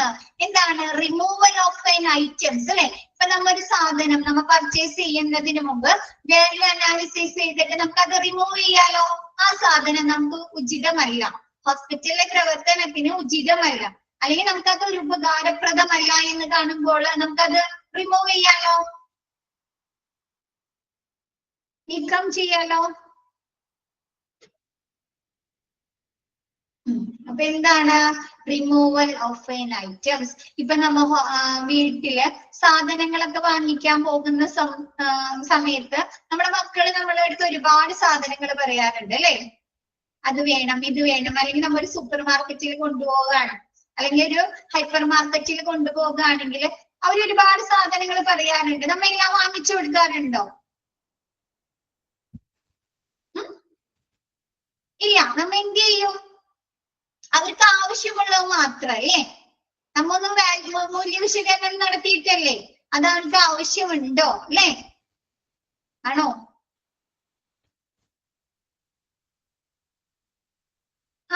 റിമൂവൽ ഓഫ് എൻ ഐറ്റംസ് അല്ലെ? ഇപ്പൊ നമ്മൊരു സാധനം നമ്മ പർച്ചേസ് ചെയ്യുന്നതിന് മുമ്പ് വാല്യൂ അനാലിസിസ് ചെയ്തിട്ട് നമുക്ക് അത് റിമൂവ് ചെയ്യാലോ? ആ സാധനം നമുക്ക് ഉചിതമല്ല, ഹോസ്പിറ്റലിലെ പ്രവർത്തനത്തിന് ഉചിതമല്ല, അല്ലെങ്കിൽ നമുക്കത് ഒരു ഉപകാരപ്രദമല്ല എന്ന് കാണുമ്പോൾ നമുക്കത് റിമൂവ് ചെയ്യാലോ, നീക്കം ചെയ്യാലോ. അപ്പൊ എന്താണ് റിമൂവൽ ഓഫ് എൻ ഐറ്റംസ്? ഇപ്പൊ നമ്മ വീട്ടില് സാധനങ്ങളൊക്കെ വാങ്ങിക്കാൻ പോകുന്ന സമയത്ത് നമ്മുടെ മക്കള് നമ്മളെ അടുത്ത് ഒരുപാട് സാധനങ്ങൾ പറയാറുണ്ട് അല്ലെ? അത് വേണം, ഇത് വേണം, അല്ലെങ്കിൽ നമ്മൊരു സൂപ്പർ മാർക്കറ്റിൽ കൊണ്ടുപോവുകയാണ് അല്ലെങ്കിൽ ഒരു ഹൈപ്പർ മാർക്കറ്റിൽ കൊണ്ടുപോകുകയാണെങ്കിൽ അവർ ഒരുപാട് സാധനങ്ങൾ പറയാറുണ്ട്. നമ്മ എല്ലാം വാങ്ങിച്ചു കൊടുക്കാറുണ്ടോ? ഇല്ല. നമ്മ എന്ത് ചെയ്യും? അവർക്ക് ആവശ്യമുള്ളത് മാത്രല്ലേ? നമ്മൊന്നും മൂല്യവിശകലനം നടത്തിയിട്ടല്ലേ അത് അവർക്ക് ആവശ്യമുണ്ടോ അല്ലേ? ആണോ?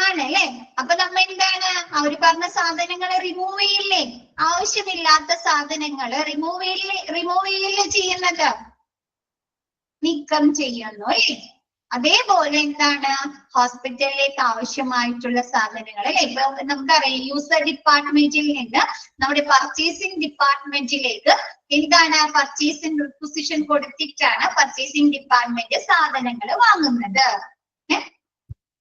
ആണല്ലേ? അപ്പൊ നമ്മ എന്താണ് അവര് പറഞ്ഞ സാധനങ്ങളെ റിമൂവ് ചെയ്യില്ലേ? ആവശ്യമില്ലാത്ത സാധനങ്ങള് റിമൂവ് ചെയ്യില്ലേ ചെയ്യുന്നത്? നീക്കം ചെയ്യുന്നു അല്ലേ? അതേപോലെ എന്താണ് ഹോസ്പിറ്റലിലേക്ക് ആവശ്യമായിട്ടുള്ള സാധനങ്ങൾ അല്ലെ? ഇപ്പൊ നമുക്കറിയാം യൂസർ ഡിപ്പാർട്ട്മെന്റിൽ നിന്ന് നമ്മുടെ പർച്ചേസിംഗ് ഡിപ്പാർട്ട്മെന്റിലേക്ക് എന്താണ് പർച്ചേസിംഗ് റിക്വസിഷൻ കൊടുത്തിട്ടാണ് പർച്ചേസിംഗ് ഡിപ്പാർട്ട്മെന്റ് സാധനങ്ങൾ വാങ്ങുന്നത്.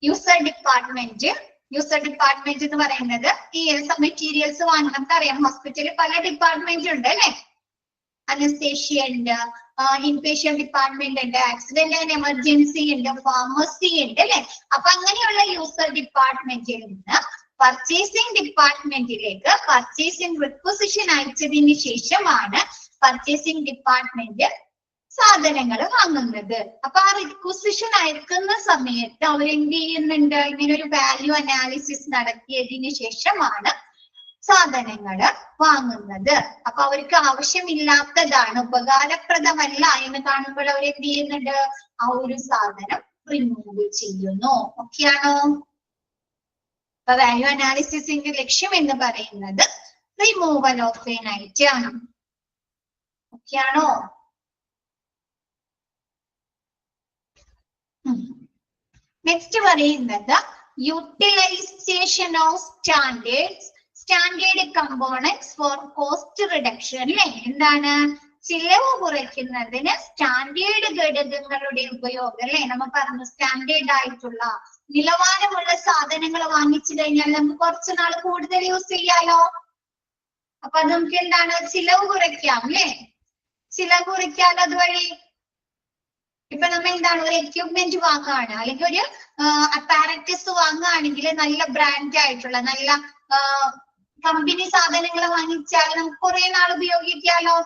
യൂസർ ഡിപ്പാർട്ട്മെന്റ് എന്ന് പറയുന്നത് ഈ മെറ്റീരിയൽസ് വാങ്ങാൻ നമുക്കറിയാം ഹോസ്പിറ്റലിൽ പല ഡിപ്പാർട്ട്മെന്റ് ഉണ്ട് അല്ലെ? അനസ്തേഷ്യ ഉണ്ട്, ഇൻപേഷ്യൻ ഡിപ്പാർട്ട്മെന്റ് ഉണ്ട്, ആക്സിഡന്റ് ആൻഡ് എമർജൻസി ഉണ്ട്, ഫാർമസി ഉണ്ട് അല്ലെ? അപ്പൊ അങ്ങനെയുള്ള യൂസർ ഡിപ്പാർട്ട്മെന്റിൽ നിന്ന് പർച്ചേസിംഗ് ഡിപ്പാർട്ട്മെന്റിലേക്ക് പർച്ചേസിംഗ് റിക്വസിഷൻ അയച്ചതിന് ശേഷമാണ് പർച്ചേസിംഗ് ഡിപ്പാർട്ട്മെന്റ് സാധനങ്ങൾ വാങ്ങുന്നത്. അപ്പൊ ആ റിക്വസിഷൻ അയക്കുന്ന സമയത്ത് അവർ എന്ത് ചെയ്യുന്നുണ്ട്? ഇങ്ങനെ ഒരു വാല്യൂ അനാലിസിസ് നടത്തിയതിന് ശേഷമാണ് സാധനങ്ങള് വാങ്ങുന്നത്. അപ്പൊ അവർക്ക് ആവശ്യമില്ലാത്തതാണ്, ഉപകാരപ്രദമല്ല എന്ന് കാണുമ്പോൾ അവർ എന്ത് ചെയ്യുന്നുണ്ട്? ആ ഒരു സാധനം റിമൂവ് ചെയ്യുന്നു. ഓക്കെയാണോ? അപ്പൊ വാല്യൂ അനാലിസിസിന്റെ ലക്ഷ്യം എന്ന് പറയുന്നത് റിമൂവൽ ഓഫ് എൻ ഐറ്റം. ഓക്കെയാണോ? നെക്സ്റ്റ് പറയുന്നത് utilization of standard components for cost reduction അല്ലെ? എന്താണ്? ചിലവ് കുറയ്ക്കുന്നതിന് സ്റ്റാൻഡേർഡ് ഘടകങ്ങളുടെ ഉപയോഗം അല്ലെ? നമ്മൾ പറഞ്ഞു സ്റ്റാൻഡേർഡ് ആയിട്ടുള്ള നിലവാരമുള്ള സാധനങ്ങൾ വാങ്ങിച്ചു കഴിഞ്ഞാൽ നമുക്ക് കുറച്ചു നാൾ കൂടുതൽ യൂസ് ചെയ്യാലോ. അപ്പൊ അത് നമുക്ക് എന്താണ്? ചിലവ് കുറയ്ക്കാം അല്ലെ? ചിലവ് കുറയ്ക്കാൻ അതുവഴി ഇപ്പൊ നമ്മൾ എന്താണ് ഒരു എക്യുപ്മെന്റ് വാങ്ങുകയാണ് അല്ലെങ്കിൽ ഒരു അപ്പാരറ്റസ് വാങ്ങുകയാണെങ്കിൽ നല്ല ബ്രാൻഡ് ആയിട്ടുള്ള നല്ല കമ്പനി സാധനങ്ങൾ വാങ്ങിച്ചാൽ നമുക്ക് കുറെ നാൾ ഉപയോഗിക്കാലോ.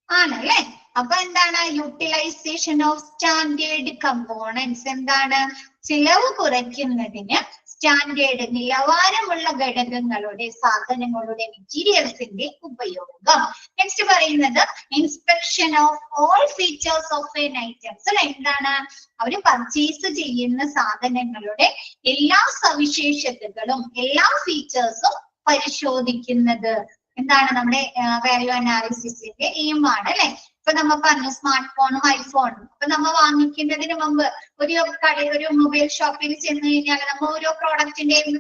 ആണല്ലേ? അപ്പൊ എന്താണ് യൂട്ടിലൈസേഷൻ ഓഫ് സ്റ്റാൻഡേർഡ് കമ്പോണൻസ്? എന്താണ്? ചിലവ് കുറയ്ക്കുന്നതിന് സ്റ്റാൻഡേർഡ് നിലവാരമുള്ള ഘടകങ്ങളുടെ സാധനങ്ങളുടെ മെറ്റീരിയൽസിന്റെ ഉപയോഗം. നെക്സ്റ്റ് പറയുന്നത് inspection of all features of N items അല്ലെ? എന്താണ്? അവര് പർച്ചേസ് ചെയ്യുന്ന സാധനങ്ങളുടെ എല്ലാ സവിശേഷതകളും എല്ലാ ഫീച്ചേഴ്സും പരിശോധിക്കുന്നത് എന്താണ്? നമ്മുടെ വാല്യൂ അനാലിസിസിന്റെ എയിം ആണ് അല്ലെ? ഇപ്പൊ നമ്മ പറഞ്ഞു സ്മാർട്ട് ഫോണും ഐഫോണും. അപ്പൊ നമ്മ വാങ്ങിക്കുന്നതിന് മുമ്പ് ഒരു മൊബൈൽ ഷോപ്പിൽ ചെന്ന് കഴിഞ്ഞാൽ നമ്മ ഓരോ പ്രോഡക്റ്റിന്റെയും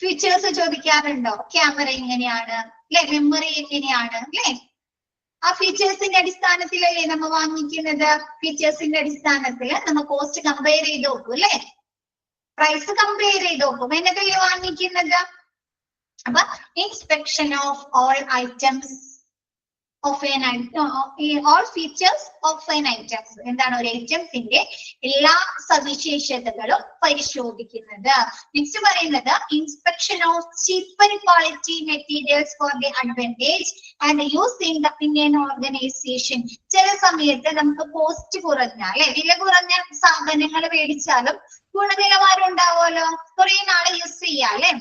ഫീച്ചേഴ്സ് ചോദിക്കാറുണ്ടോ? ക്യാമറ എങ്ങനെയാണ് അല്ലെ? മെമ്മറി എങ്ങനെയാണ് അല്ലെ? ആ ഫീച്ചേഴ്സിന്റെ അടിസ്ഥാനത്തിലല്ലേ നമ്മ വാങ്ങിക്കുന്നത്? ഫീച്ചേഴ്സിന്റെ അടിസ്ഥാനത്തിൽ നമ്മ കോസ്റ്റ് കമ്പയർ ചെയ്ത് നോക്കും അല്ലെ? പ്രൈസ് കമ്പയർ ചെയ്ത് നോക്കും എന്നൊക്കെയല്ലേ വാങ്ങിക്കുന്നത്. അപ്പൊ inspection of all items of N all features of N items എന്താണ്? ഒരു ഐറ്റംസിന്റെ എല്ലാ സവിശേഷതകളും പരിശോധിക്കുന്നത്. നെക്സ്റ്റ് പറയുന്നത് inspection of cheaper quality materials for the advantage and use in N organisation. ചില സമയത്ത് നമുക്ക് കോസ്റ്റ് കുറഞ്ഞ അല്ലെ വില കുറഞ്ഞ സാധനങ്ങൾ മേടിച്ചാലും ഗുണനിലവാരം ഉണ്ടാവുമല്ലോ, കുറെ നാളെ യൂസ് ചെയ്യാം അല്ലെ?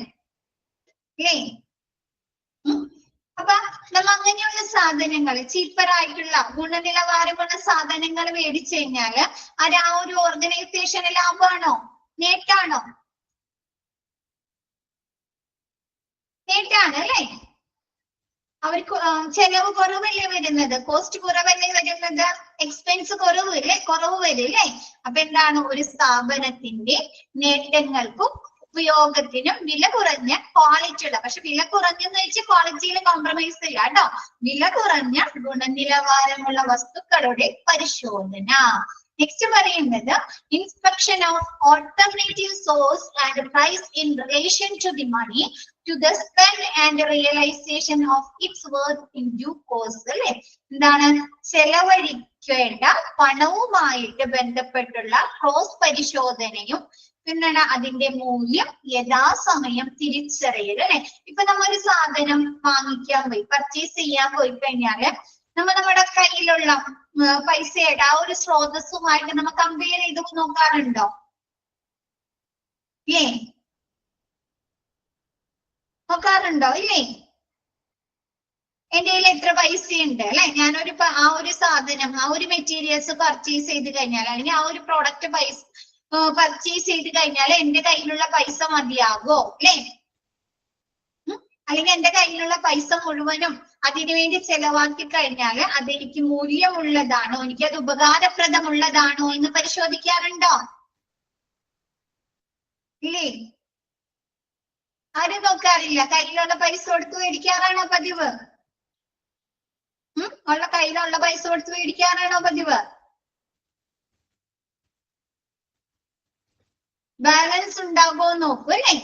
അപ്പൊ നമ്മൾ അങ്ങനെയുള്ള സാധനങ്ങൾ ചീപ്പറായിട്ടുള്ള ഗുണനിലവാരമുള്ള സാധനങ്ങൾ മേടിച്ചു കഴിഞ്ഞാല് അത് ആ ഒരു ഓർഗനൈസേഷന് ലാഭമാണോ നേട്ടാണോ? നേട്ടാണ് അല്ലെ? അവർക്ക് ചെലവ് കുറവല്ലേ വരുന്നത്, കോസ്റ്റ് കുറവല്ലേ വരുന്നത്, എക്സ്പെൻസ് കുറവ് വരും അല്ലേ? അപ്പൊ എന്താണ്? ഒരു സ്ഥാപനത്തിന്റെ നേട്ടങ്ങൾക്കും ഉപയോഗത്തിനും വില കുറഞ്ഞ ക്വാളിറ്റി ഉള്ള, പക്ഷെ വില കുറഞ്ഞെന്ന് വെച്ച് ക്വാളിറ്റിയിൽ കോംപ്രമൈസ് ഇല്ല കേട്ടോ, വില കുറഞ്ഞ ഗുണനിലവാരമുള്ള വസ്തുക്കളുടെ പരിശോധന. നെക്സ്റ്റ് പറയുന്നത് inspection of alternative source and price in relation to the money to the spend and realisation of its worth in due course അല്ലെ? എന്താണ്? ചെലവഴിക്കേണ്ട പണവുമായിട്ട് ബന്ധപ്പെട്ടുള്ള ക്രോസ് പരിശോധനയും എന്താണ്? അതിന്റെ മൂല്യം യഥാസമയം തിരിച്ചറിയൽ അല്ലെ? ഇപ്പൊ നമ്മൊരു സാധനം വാങ്ങിക്കാൻ പോയി പർച്ചേസ് ചെയ്യാൻ പോയി കഴിഞ്ഞാല് നമ്മുടെ കയ്യിലുള്ള പൈസയുടെ ആ ഒരു സ്രോതസ്സുമായിട്ട് നമ്മൾ കമ്പയർ ചെയ്ത് നോക്കാറുണ്ടോ? നോക്കാറുണ്ടോ ഇല്ലേ? എന്റെ കയ്യിൽ എത്ര പൈസ ഉണ്ട് അല്ലെ, ഞാനൊരു ആ ഒരു സാധനം ആ ഒരു മെറ്റീരിയൽസ് പർച്ചേസ് ചെയ്ത് കഴിഞ്ഞാൽ അല്ലെങ്കിൽ ആ ഒരു പ്രോഡക്റ്റ് പർച്ചേസ് ചെയ്ത് കഴിഞ്ഞാൽ എന്റെ കയ്യിലുള്ള പൈസ മതിയാകോ അല്ലെ? അല്ലെങ്കിൽ എന്റെ കയ്യിലുള്ള പൈസ മുഴുവനും അതിനുവേണ്ടി ചെലവാക്കി കഴിഞ്ഞാൽ അതെനിക്ക് മൂല്യമുള്ളതാണോ, എനിക്കത് ഉപകാരപ്രദമുള്ളതാണോ എന്ന് പരിശോധിക്കാറുണ്ടോ? ഇല്ലേ? ആരും നോക്കാറില്ല. കയ്യിലുള്ള പൈസ കൊടുത്ത് മേടിക്കാറാണോ പതിവ്? കയ്യിലുള്ള പൈസ കൊടുത്ത് മേടിക്കാറാണോ പതിവ്? ബാലൻസ് ഉണ്ടാകുമോ നോക്കൂ അല്ലേ?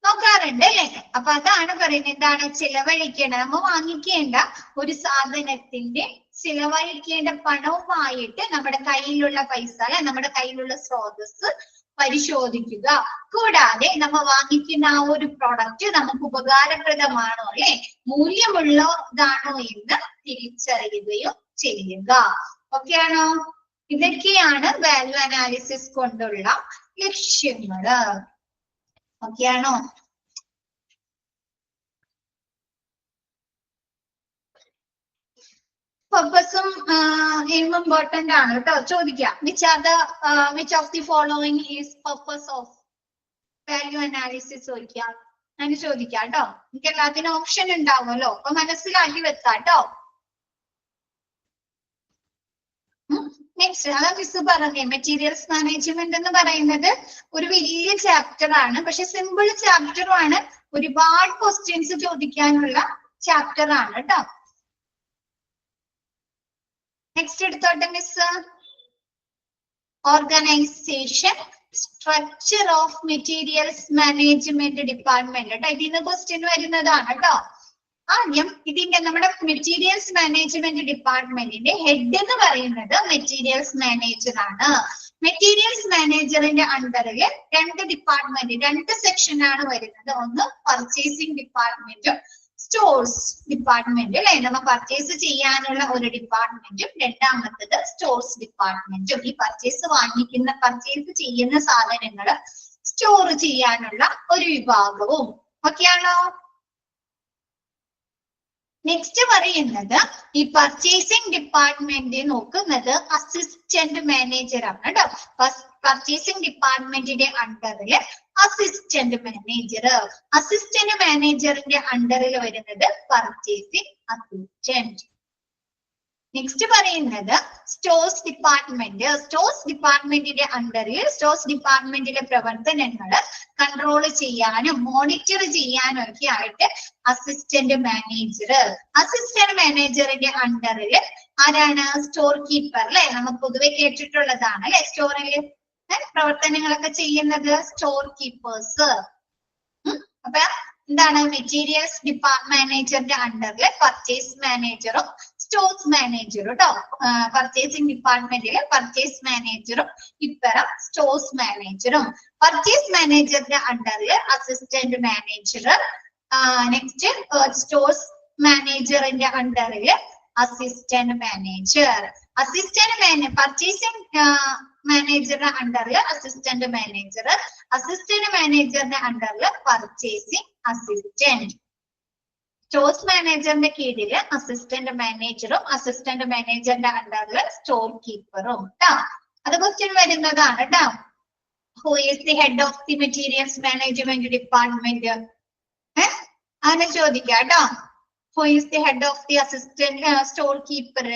നോക്കാറുണ്ട് അല്ലേ? അപ്പൊ അതാണ് പറയുന്നത്, എന്താണ് ചിലവഴിക്കേണ്ട, നമ്മ വാങ്ങിക്കേണ്ട ഒരു സാധനത്തിന്റെ ചിലവഴിക്കേണ്ട പണവുമായിട്ട് നമ്മുടെ കയ്യിലുള്ള പൈസ അല്ലെ, നമ്മുടെ കയ്യിലുള്ള സ്രോതസ് പരിശോധിക്കുക. കൂടാതെ നമ്മൾ വാങ്ങിക്കുന്ന ആ ഒരു പ്രൊഡക്റ്റ് നമുക്ക് ഉപകാരപ്രദമാണോ അല്ലെ, മൂല്യമുള്ളതാണോ എന്ന് തിരിച്ചറിയുകയും ചെയ്യുക. ഓക്കെ ആണോ? ഇതൊക്കെയാണ് വാല്യൂ അനാലിസിസ് കൊണ്ടുള്ള ലക്ഷ്യങ്ങള്. ഓക്കെ ആണോ? പർപ്പസും എയിമും ഇമ്പോർട്ടന്റ് ആണ് കേട്ടോ. ചോദിക്കാം, which of the following is purpose of value analysis ചോദിക്കാം. ഞാൻ ചോദിക്കാം കേട്ടോ. എനിക്ക് എല്ലാത്തിനും ഓപ്ഷൻ ഉണ്ടാവുമല്ലോ, അപ്പൊ മനസ്സിലാക്കി വെക്കാം കേട്ടോ. നെക്സ്റ്റ് അതാ മിസ് പറഞ്ഞേ, മെറ്റീരിയൽസ് മാനേജ്മെന്റ് എന്ന് പറയുന്നത് ഒരു വലിയ ചാപ്റ്റർ ആണ്, പക്ഷെ സിമ്പിൾ ചാപ്റ്ററും ആണ്, ഒരുപാട് ക്വസ്റ്റ്യൻസ് ചോദിക്കാനുള്ള ചാപ്റ്റർ ആണ് കേട്ടോ. നെക്സ്റ്റ് എടുത്തോട്ടെ miss. Organisation structure of materials management department കേട്ടോ. ഇതിന്ന് ക്വസ്റ്റ്യൻ വരുന്നതാണ് കേട്ടോ. ആദ്യം ഇതിന്റെ നമ്മുടെ മെറ്റീരിയൽസ് മാനേജ്മെന്റ് ഡിപ്പാർട്ട്മെന്റിന്റെ ഹെഡ് എന്ന് പറയുന്നത് മെറ്റീരിയൽസ് മാനേജർ ആണ്. മെറ്റീരിയൽസ് മാനേജറിന്റെ അണ്ടറിൽ രണ്ട് സെക്ഷൻ ആണ് വരുന്നത്. ഒന്ന് പർച്ചേസിംഗ് ഡിപ്പാർട്ട്മെന്റും സ്റ്റോഴ്സ് ഡിപ്പാർട്ട്മെന്റ് അല്ലെ, നമ്മൾ പർച്ചേസ് ചെയ്യാനുള്ള ഒരു ഡിപ്പാർട്ട്മെന്റും രണ്ടാമത്തത് സ്റ്റോഴ്സ് ഡിപ്പാർട്ട്മെന്റും. ഈ പർച്ചേസ് ചെയ്യുന്ന സാധനങ്ങൾ സ്റ്റോർ ചെയ്യാനുള്ള ഒരു വിഭാഗവും. ഓക്കെ ആണോ? നെക്സ്റ്റ് പറയുന്നത് ഈ പർച്ചേസിംഗ് ഡിപ്പാർട്ട്മെന്റ് നോക്കുന്നത് അസിസ്റ്റന്റ് മാനേജർ ആണ് കേട്ടോ. പർച്ചേസിംഗ് ഡിപ്പാർട്ട്മെന്റിന്റെ അണ്ടറിൽ അസിസ്റ്റന്റ് മാനേജറിന്റെ അണ്ടറിൽ വരുന്നത് പർച്ചേസിംഗ് അസിസ്റ്റന്റ്. നെക്സ്റ്റ് പറയുന്നത് സ്റ്റോഴ്സ് ഡിപ്പാർട്ട്മെന്റിന്റെ അണ്ടറിൽ സ്റ്റോഴ്സ് ഡിപ്പാർട്ട്മെന്റിലെ പ്രവർത്തനങ്ങൾ കൺട്രോൾ ചെയ്യാനും മോണിറ്റർ ചെയ്യാനും ഒക്കെ ആയിട്ട് അസിസ്റ്റന്റ് മാനേജറിന്റെ അണ്ടറിൽ ആരാണ്? സ്റ്റോർ കീപ്പർ അല്ലെ, നമ്മൾ പൊതുവെ കേട്ടിട്ടുള്ളതാണ് അല്ലെ. സ്റ്റോറിൽ പ്രവർത്തനങ്ങളൊക്കെ ചെയ്യുന്നത് സ്റ്റോർ കീപ്പേഴ്സ്. അപ്പൊ എന്താണ്? മെറ്റീരിയൽസ് മാനേജറിന്റെ അണ്ടറിൽ പർച്ചേസ് മാനേജറും സ്റ്റോഴ്സ് മാനേജറും കേട്ടോ. പർച്ചേസിംഗ് ഡിപ്പാർട്ട്മെന്റിലെ പർച്ചേസ് മാനേജറും ഇപ്പുറം സ്റ്റോഴ്സ് മാനേജറും. പർച്ചേസ് മാനേജറിന്റെ അണ്ടറിൽ അസിസ്റ്റന്റ് മാനേജർ. നെക്സ്റ്റ് സ്റ്റോഴ്സ് മാനേജറിന്റെ അണ്ടറിൽ അസിസ്റ്റന്റ് മാനേജർ. പർച്ചേസിംഗ് മാനേജറിന്റെ അണ്ടറിൽ അസിസ്റ്റന്റ് മാനേജറിന്റെ അണ്ടറിൽ പർച്ചേസിംഗ് അസിസ്റ്റന്റ്. സ്റ്റോഴ്സ് മാനേജറിന്റെ കീഴിൽ അസിസ്റ്റന്റ് മാനേജറിന്റെ അണ്ടറിൽ സ്റ്റോർ കീപ്പറും കേട്ടോ. അത് ക്വസ്റ്റ്യൻ വരുന്നതാണ് കേട്ടോ. Who is the head of the materials management department? അങ്ങനെ ചോദിക്കാം കേട്ടോ. Who is the head of the assistant store keeper?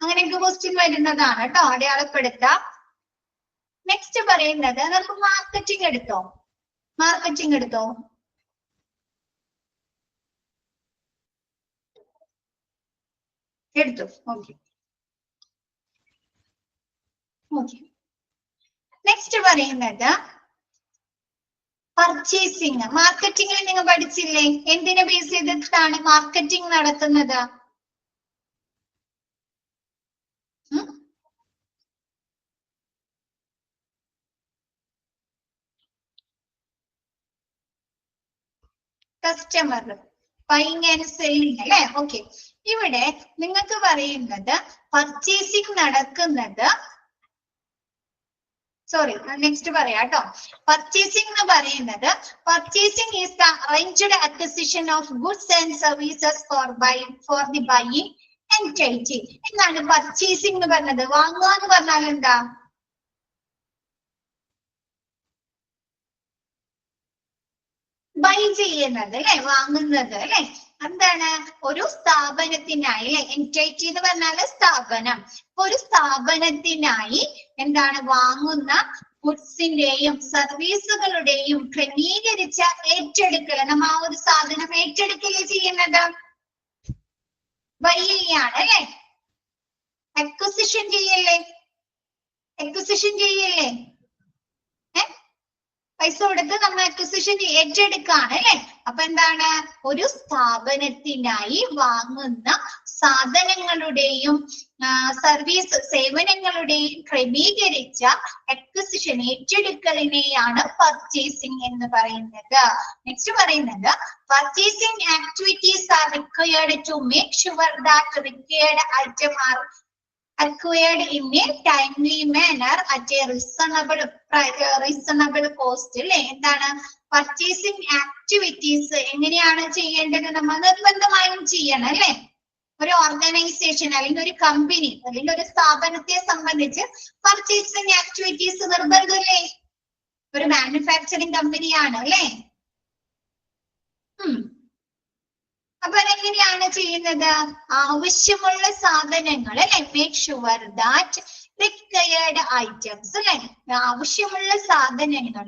അങ്ങനെയൊക്കെ ക്വസ്റ്റ്യൻ വരുന്നതാണ് കേട്ടോ, അടയാളപ്പെടുത്താം. നെക്സ്റ്റ് പറയുന്നത് നമുക്ക് മാർക്കറ്റിംഗ് എടുത്തോ. എടുത്തു. ഓക്കെ. നെക്സ്റ്റ് പറയുന്നത് പർച്ചേസിംഗ്. മാർക്കറ്റിംഗിൽ നിങ്ങൾ പഠിച്ചില്ലേ? എന്തിനെ ബേസ് ചെയ്തിട്ടാണ് മാർക്കറ്റിംഗ് നടത്തുന്നത്? കസ്റ്റമർ ബൈയിങ് ആൻഡ് സെല്ലിംഗ് അല്ലെ. ഓക്കെ. ഇവിടെ നിങ്ങൾക്ക് പറയുന്നത് പർച്ചേസിംഗ് നടക്കുന്നത് സോറി നെക്സ്റ്റ് പറയാം കേട്ടോ. പർച്ചേസിംഗ് എന്ന് പറയുന്നത് purchasing is the arranged acquisition of goods and services for the buying എൻറ്റൈറ്റി. എന്താണ് പർച്ചേസിംഗ് എന്ന് പറഞ്ഞത്? വാങ്ങുക എന്ന് പറഞ്ഞാൽ എന്താ? ബൈ ചെയ്യുന്നത് അല്ലെ, വാങ്ങുന്നത് അല്ലെ. എന്താണ്? ഒരു സ്ഥാപനത്തിനായി അല്ലെ, എൻറ്റൈറ്റി എന്ന് പറഞ്ഞാല് സ്ഥാപനം. ഒരു സ്ഥാപനത്തിനായി എന്താണ് വാങ്ങുന്ന ഗുഡ്സിന്റെയും സർവീസുകളുടെയും ക്രമീകരിച്ച ഏറ്റെടുക്കൽ. നമ്മ ആ ഒരു സാധനം ഏറ്റെടുക്കല് ചെയ്യുന്നത് ബൈ ചെയ്യാണ് അല്ലെ, അക്വിസിഷൻ ചെയ്യല്ലേ, അക്വിസിഷൻ ചെയ്യല്ലേ. പൈസ കൊടുത്ത് നമ്മൾ അക്വിസിഷൻ ഏറ്റെടുക്കാണ് അല്ലെ. അപ്പൊ എന്താണ്? ഒരു സ്ഥാപനത്തിനായി വാങ്ങുന്ന സാധനങ്ങളുടെയും സർവീസ് സേവനങ്ങളുടെയും ക്രമീകരിച്ച അക്വിസിഷൻ ഏറ്റെടുക്കലിനെയാണ് പർച്ചേസിംഗ് എന്ന് പറയുന്നത്. നെക്സ്റ്റ് പറയുന്നത് purchasing activities are required to make sure that required item are acquired in a timely manner at a reasonable cost. അല്ലെ, എന്താണ് പർച്ചേസിംഗ് ആക്ടിവിറ്റീസ് എങ്ങനെയാണ് ചെയ്യേണ്ടത്? നമ്മൾ നിർബന്ധമായും ചെയ്യണം അല്ലെ. ഒരു ഓർഗനൈസേഷൻ അല്ലെങ്കിൽ ഒരു കമ്പനി അല്ലെങ്കിൽ ഒരു സ്ഥാപനത്തെ സംബന്ധിച്ച് പർച്ചേസിംഗ് ആക്ടിവിറ്റീസ് നിർബന്ധമല്ലേ? ഒരു മാനുഫാക്ചറിങ് കമ്പനിയാണ് അല്ലെ. അപ്പൊ അതെങ്ങനെയാണ് ചെയ്യുന്നത്? ആവശ്യമുള്ള സാധനങ്ങൾ അല്ലെ, make sure that required items അല്ലെ, ആവശ്യമുള്ള സാധനങ്ങൾ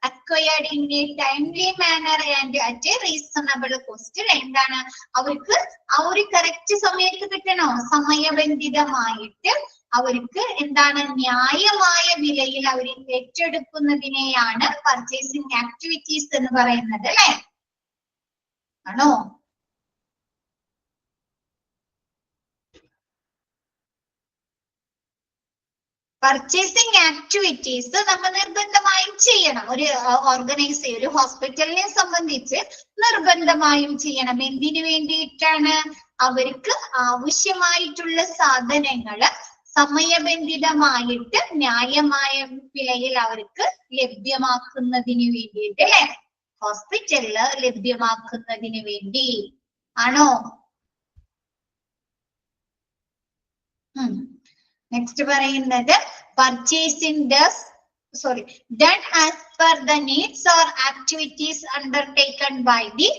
acquired in A timely manor and at A reasonable cost അല്ലെ. എന്താണ്? അവർക്ക് ആ ഒരു കറക്റ്റ് സമയത്ത് കിട്ടണോ? സമയബന്ധിതമായിട്ട് അവർക്ക് എന്താണ്? ന്യായമായ വിലയിൽ അവർ ഏറ്റെടുക്കുന്നതിനെയാണ് പർച്ചേസിംഗ് ആക്ടിവിറ്റീസ് എന്ന് പറയുന്നത് അല്ലെ. ആണോ? പർച്ചേസിംഗ് ആക്ടിവിറ്റീസ് നമ്മൾ നിർബന്ധമായും ചെയ്യണം. ഒരു ഒരു ഹോസ്പിറ്റലിനെ സംബന്ധിച്ച് നിർബന്ധമായും ചെയ്യണം. എന്തിനു വേണ്ടിയിട്ടാണ്? അവർക്ക് ആവശ്യമായിട്ടുള്ള സാധനങ്ങള് സമയബന്ധിതമായിട്ട് ന്യായമായ വിലയിൽ അവർക്ക് ലഭ്യമാക്കുന്നതിന് വേണ്ടിയിട്ട് അല്ലെ, ഹോസ്പിറ്റലില് ലഭ്യമാക്കുന്നതിന് വേണ്ടി. ആണോ? നെക്സ്റ്റ് പറയുന്നത് purchasing done as per the needs or activities undertaken by the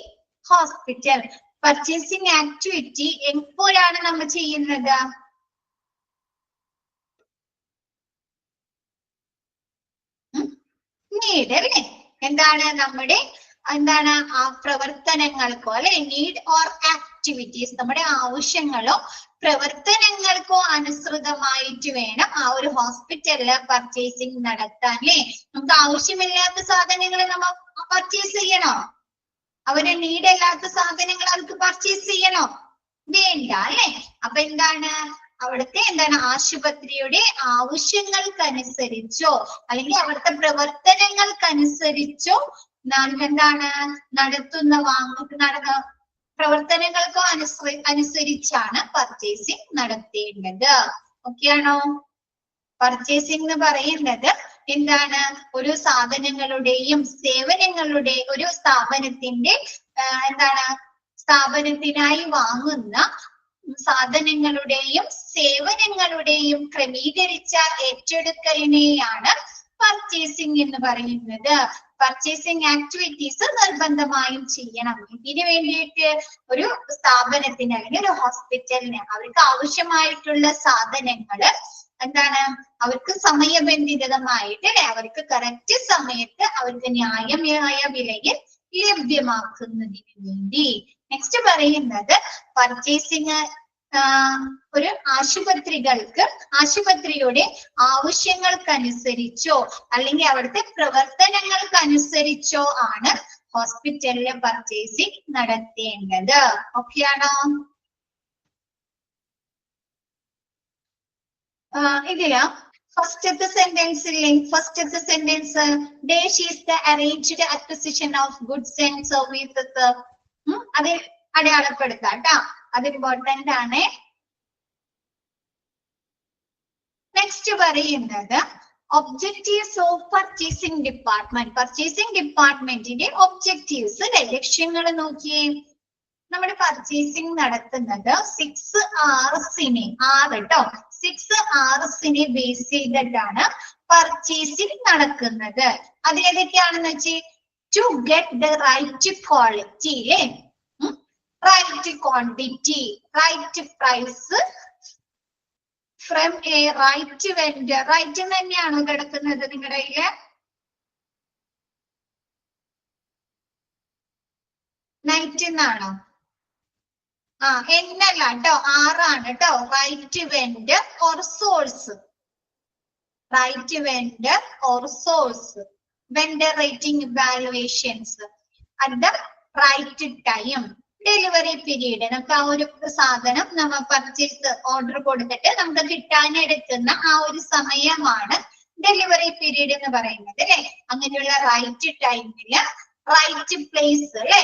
hospital. Purchasing activity എപ്പോഴാണ് നമ്മൾ ചെയ്യുന്നത്? നീഡ് അല്ലെ. എന്താണ്? നമ്മുടെ എന്താണ് ആ പ്രവർത്തനങ്ങൾക്കോ അല്ലെ, നീഡ് ഓർ ആക്ടിവിറ്റീസ്, നമ്മുടെ ആവശ്യങ്ങളോ പ്രവർത്തനങ്ങൾക്കോ അനുസൃതമായിട്ട് വേണം ആ ഒരു ഹോസ്പിറ്റലില് പർച്ചേസിംഗ് നടത്താൻ അല്ലെ. നമുക്ക് ആവശ്യമില്ലാത്ത സാധനങ്ങൾ നമ്മൾ പർച്ചേസ് ചെയ്യണോ? അവരെ നീഡ് അല്ലാത്ത സാധനങ്ങൾ അവർക്ക് പർച്ചേസ് ചെയ്യണോ? വേണ്ട അല്ലെ. അപ്പൊ എന്താണ്? അവിടുത്തെ എന്താണ് ആശുപത്രിയുടെ ആവശ്യങ്ങൾക്കനുസരിച്ചോ അല്ലെങ്കിൽ അവിടുത്തെ പ്രവർത്തനങ്ങൾക്കനുസരിച്ചോ എന്താണ് നടത്തുന്ന പ്രവർത്തനങ്ങൾക്കോ അനുസരിച്ചാണ് പർച്ചേസിംഗ് നടത്തേണ്ടത്. ഓക്കെയാണോ? പർച്ചേസിംഗ് എന്ന് പറയുന്നത് എന്താണ്? ഒരു സാധനങ്ങളുടെയും സേവനങ്ങളുടെ ഒരു സ്ഥാപനത്തിന്റെ എന്താണ് സ്ഥാപനത്തിനായി വാങ്ങുന്ന സാധനങ്ങളുടെയും സേവനങ്ങളുടെയും ക്രമീകരിച്ച ഏറ്റെടുക്കലിനെയാണ് പർച്ചേസിംഗ് എന്ന് പറയുന്നത്. പർച്ചേസിംഗ് ആക്ടിവിറ്റീസ് നിർബന്ധമായും ചെയ്യണം. ഇതിനു വേണ്ടിയിട്ട് ഒരു സ്ഥാപനത്തിന് അല്ലെങ്കിൽ ഒരു ഹോസ്പിറ്റലിന് അവർക്ക് ആവശ്യമായിട്ടുള്ള സാധനങ്ങള് എന്താണ്? അവർക്ക് സമയബന്ധിതമായിട്ട് അല്ലെ, അവർക്ക് കറക്റ്റ് സമയത്ത് അവർക്ക് ന്യായമായ വിലയിൽ ലഭ്യമാക്കുന്നതിന് വേണ്ടി. നെക്സ്റ്റ് പറയുന്നത് പർച്ചേസിംഗ് ഒരു ആശുപത്രിയുടെ ആവശ്യങ്ങൾക്കനുസരിച്ചോ അല്ലെങ്കിൽ അവിടുത്തെ പ്രവർത്തനങ്ങൾക്കനുസരിച്ചോ ആണ് ഹോസ്പിറ്റലിലെ പർച്ചേസിംഗ് നടത്തേണ്ടത്. ഓക്കെയാണോ? ഇതില് ഫസ്റ്റത്തെ സെന്റൻസ് ഇല്ലേ, ഫസ്റ്റത്തെ sentence dash is the arranged acquisition of goods and services. അത് അടയാളപ്പെടുത്താം കേട്ടോ, അത് ഇമ്പോർട്ടന്റ് ആണ്. നെക്സ്റ്റ് പറയുന്നത് objectives of purchasing department. Purchasing ഡിപ്പാർട്ട്മെന്റിന്റെ ഒബ്ജക്റ്റീവ്സ് അല്ലെ, ലക്ഷ്യങ്ങൾ നോക്കിയേ. നമ്മുടെ പർച്ചേസിംഗ് നടത്തുന്നത് 6 Rs ബേസ് ചെയ്തിട്ടാണ് പർച്ചേസിംഗ് നടക്കുന്നത്. അതേതൊക്കെയാണെന്ന് വെച്ചാൽ to get the right quality അല്ലേ, right quantity, right price from a right vendor. Right തന്നെയാണോ കിടക്കുന്നത് നിങ്ങളുടെ കയ്യില്? നൈറ്റ് എന്നാണോ? എന്നല്ല കേട്ടോ, ആറാണ് കേട്ടോ. Right vendor or source, right vendor or source, vendor rating evaluations at the right time. Delivery period, നമുക്ക് ആ ഒരു സാധനം നമ്മൾ പർച്ചേസ് ഓർഡർ കൊടുത്തിട്ട് നമുക്ക് കിട്ടാനെടുക്കുന്ന ആ ഒരു സമയമാണ് ഡെലിവറി പീരീഡ് എന്ന് പറയുന്നത് അല്ലെ. അങ്ങനെയുള്ള റൈറ്റ് ടൈമില് റൈറ്റ് പ്ലേസ് അല്ലെ.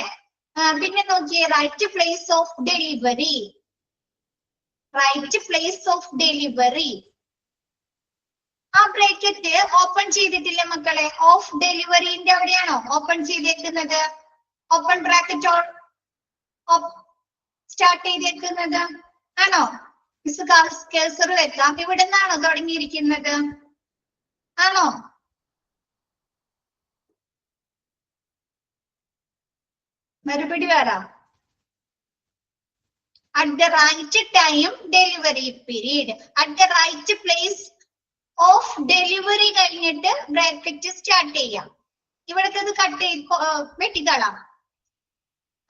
പിന്നെ നോക്കിയേ, right place of delivery, right place of delivery. ആ ബ്രാക്കറ്റ് ഓപ്പൺ ചെയ്തിട്ടില്ലേ മക്കളെ? ഓഫ് ഡെലിവറിന്റെ അവിടെയാണോ ഓപ്പൺ ചെയ്തേക്കുന്നത്? ഓപ്പൺ ബ്രാക്കറ്റ് സ്റ്റാർട്ട് ചെയ്തേക്കുന്നത് ആണോ? മിസ് കേഴ്സർ വെക്കാം. ഇവിടെ നിന്നാണോ തുടങ്ങിയിരിക്കുന്നത്? ആണോ? മറുപടി വരാം. At the right time delivery period, at the right place of delivery കഴിഞ്ഞിട്ട് ബ്രാക്കറ്റ് സ്റ്റാർട്ട് ചെയ്യാം. ഇവിടത്തെ കട്ട് വെട്ടിക്കളാം.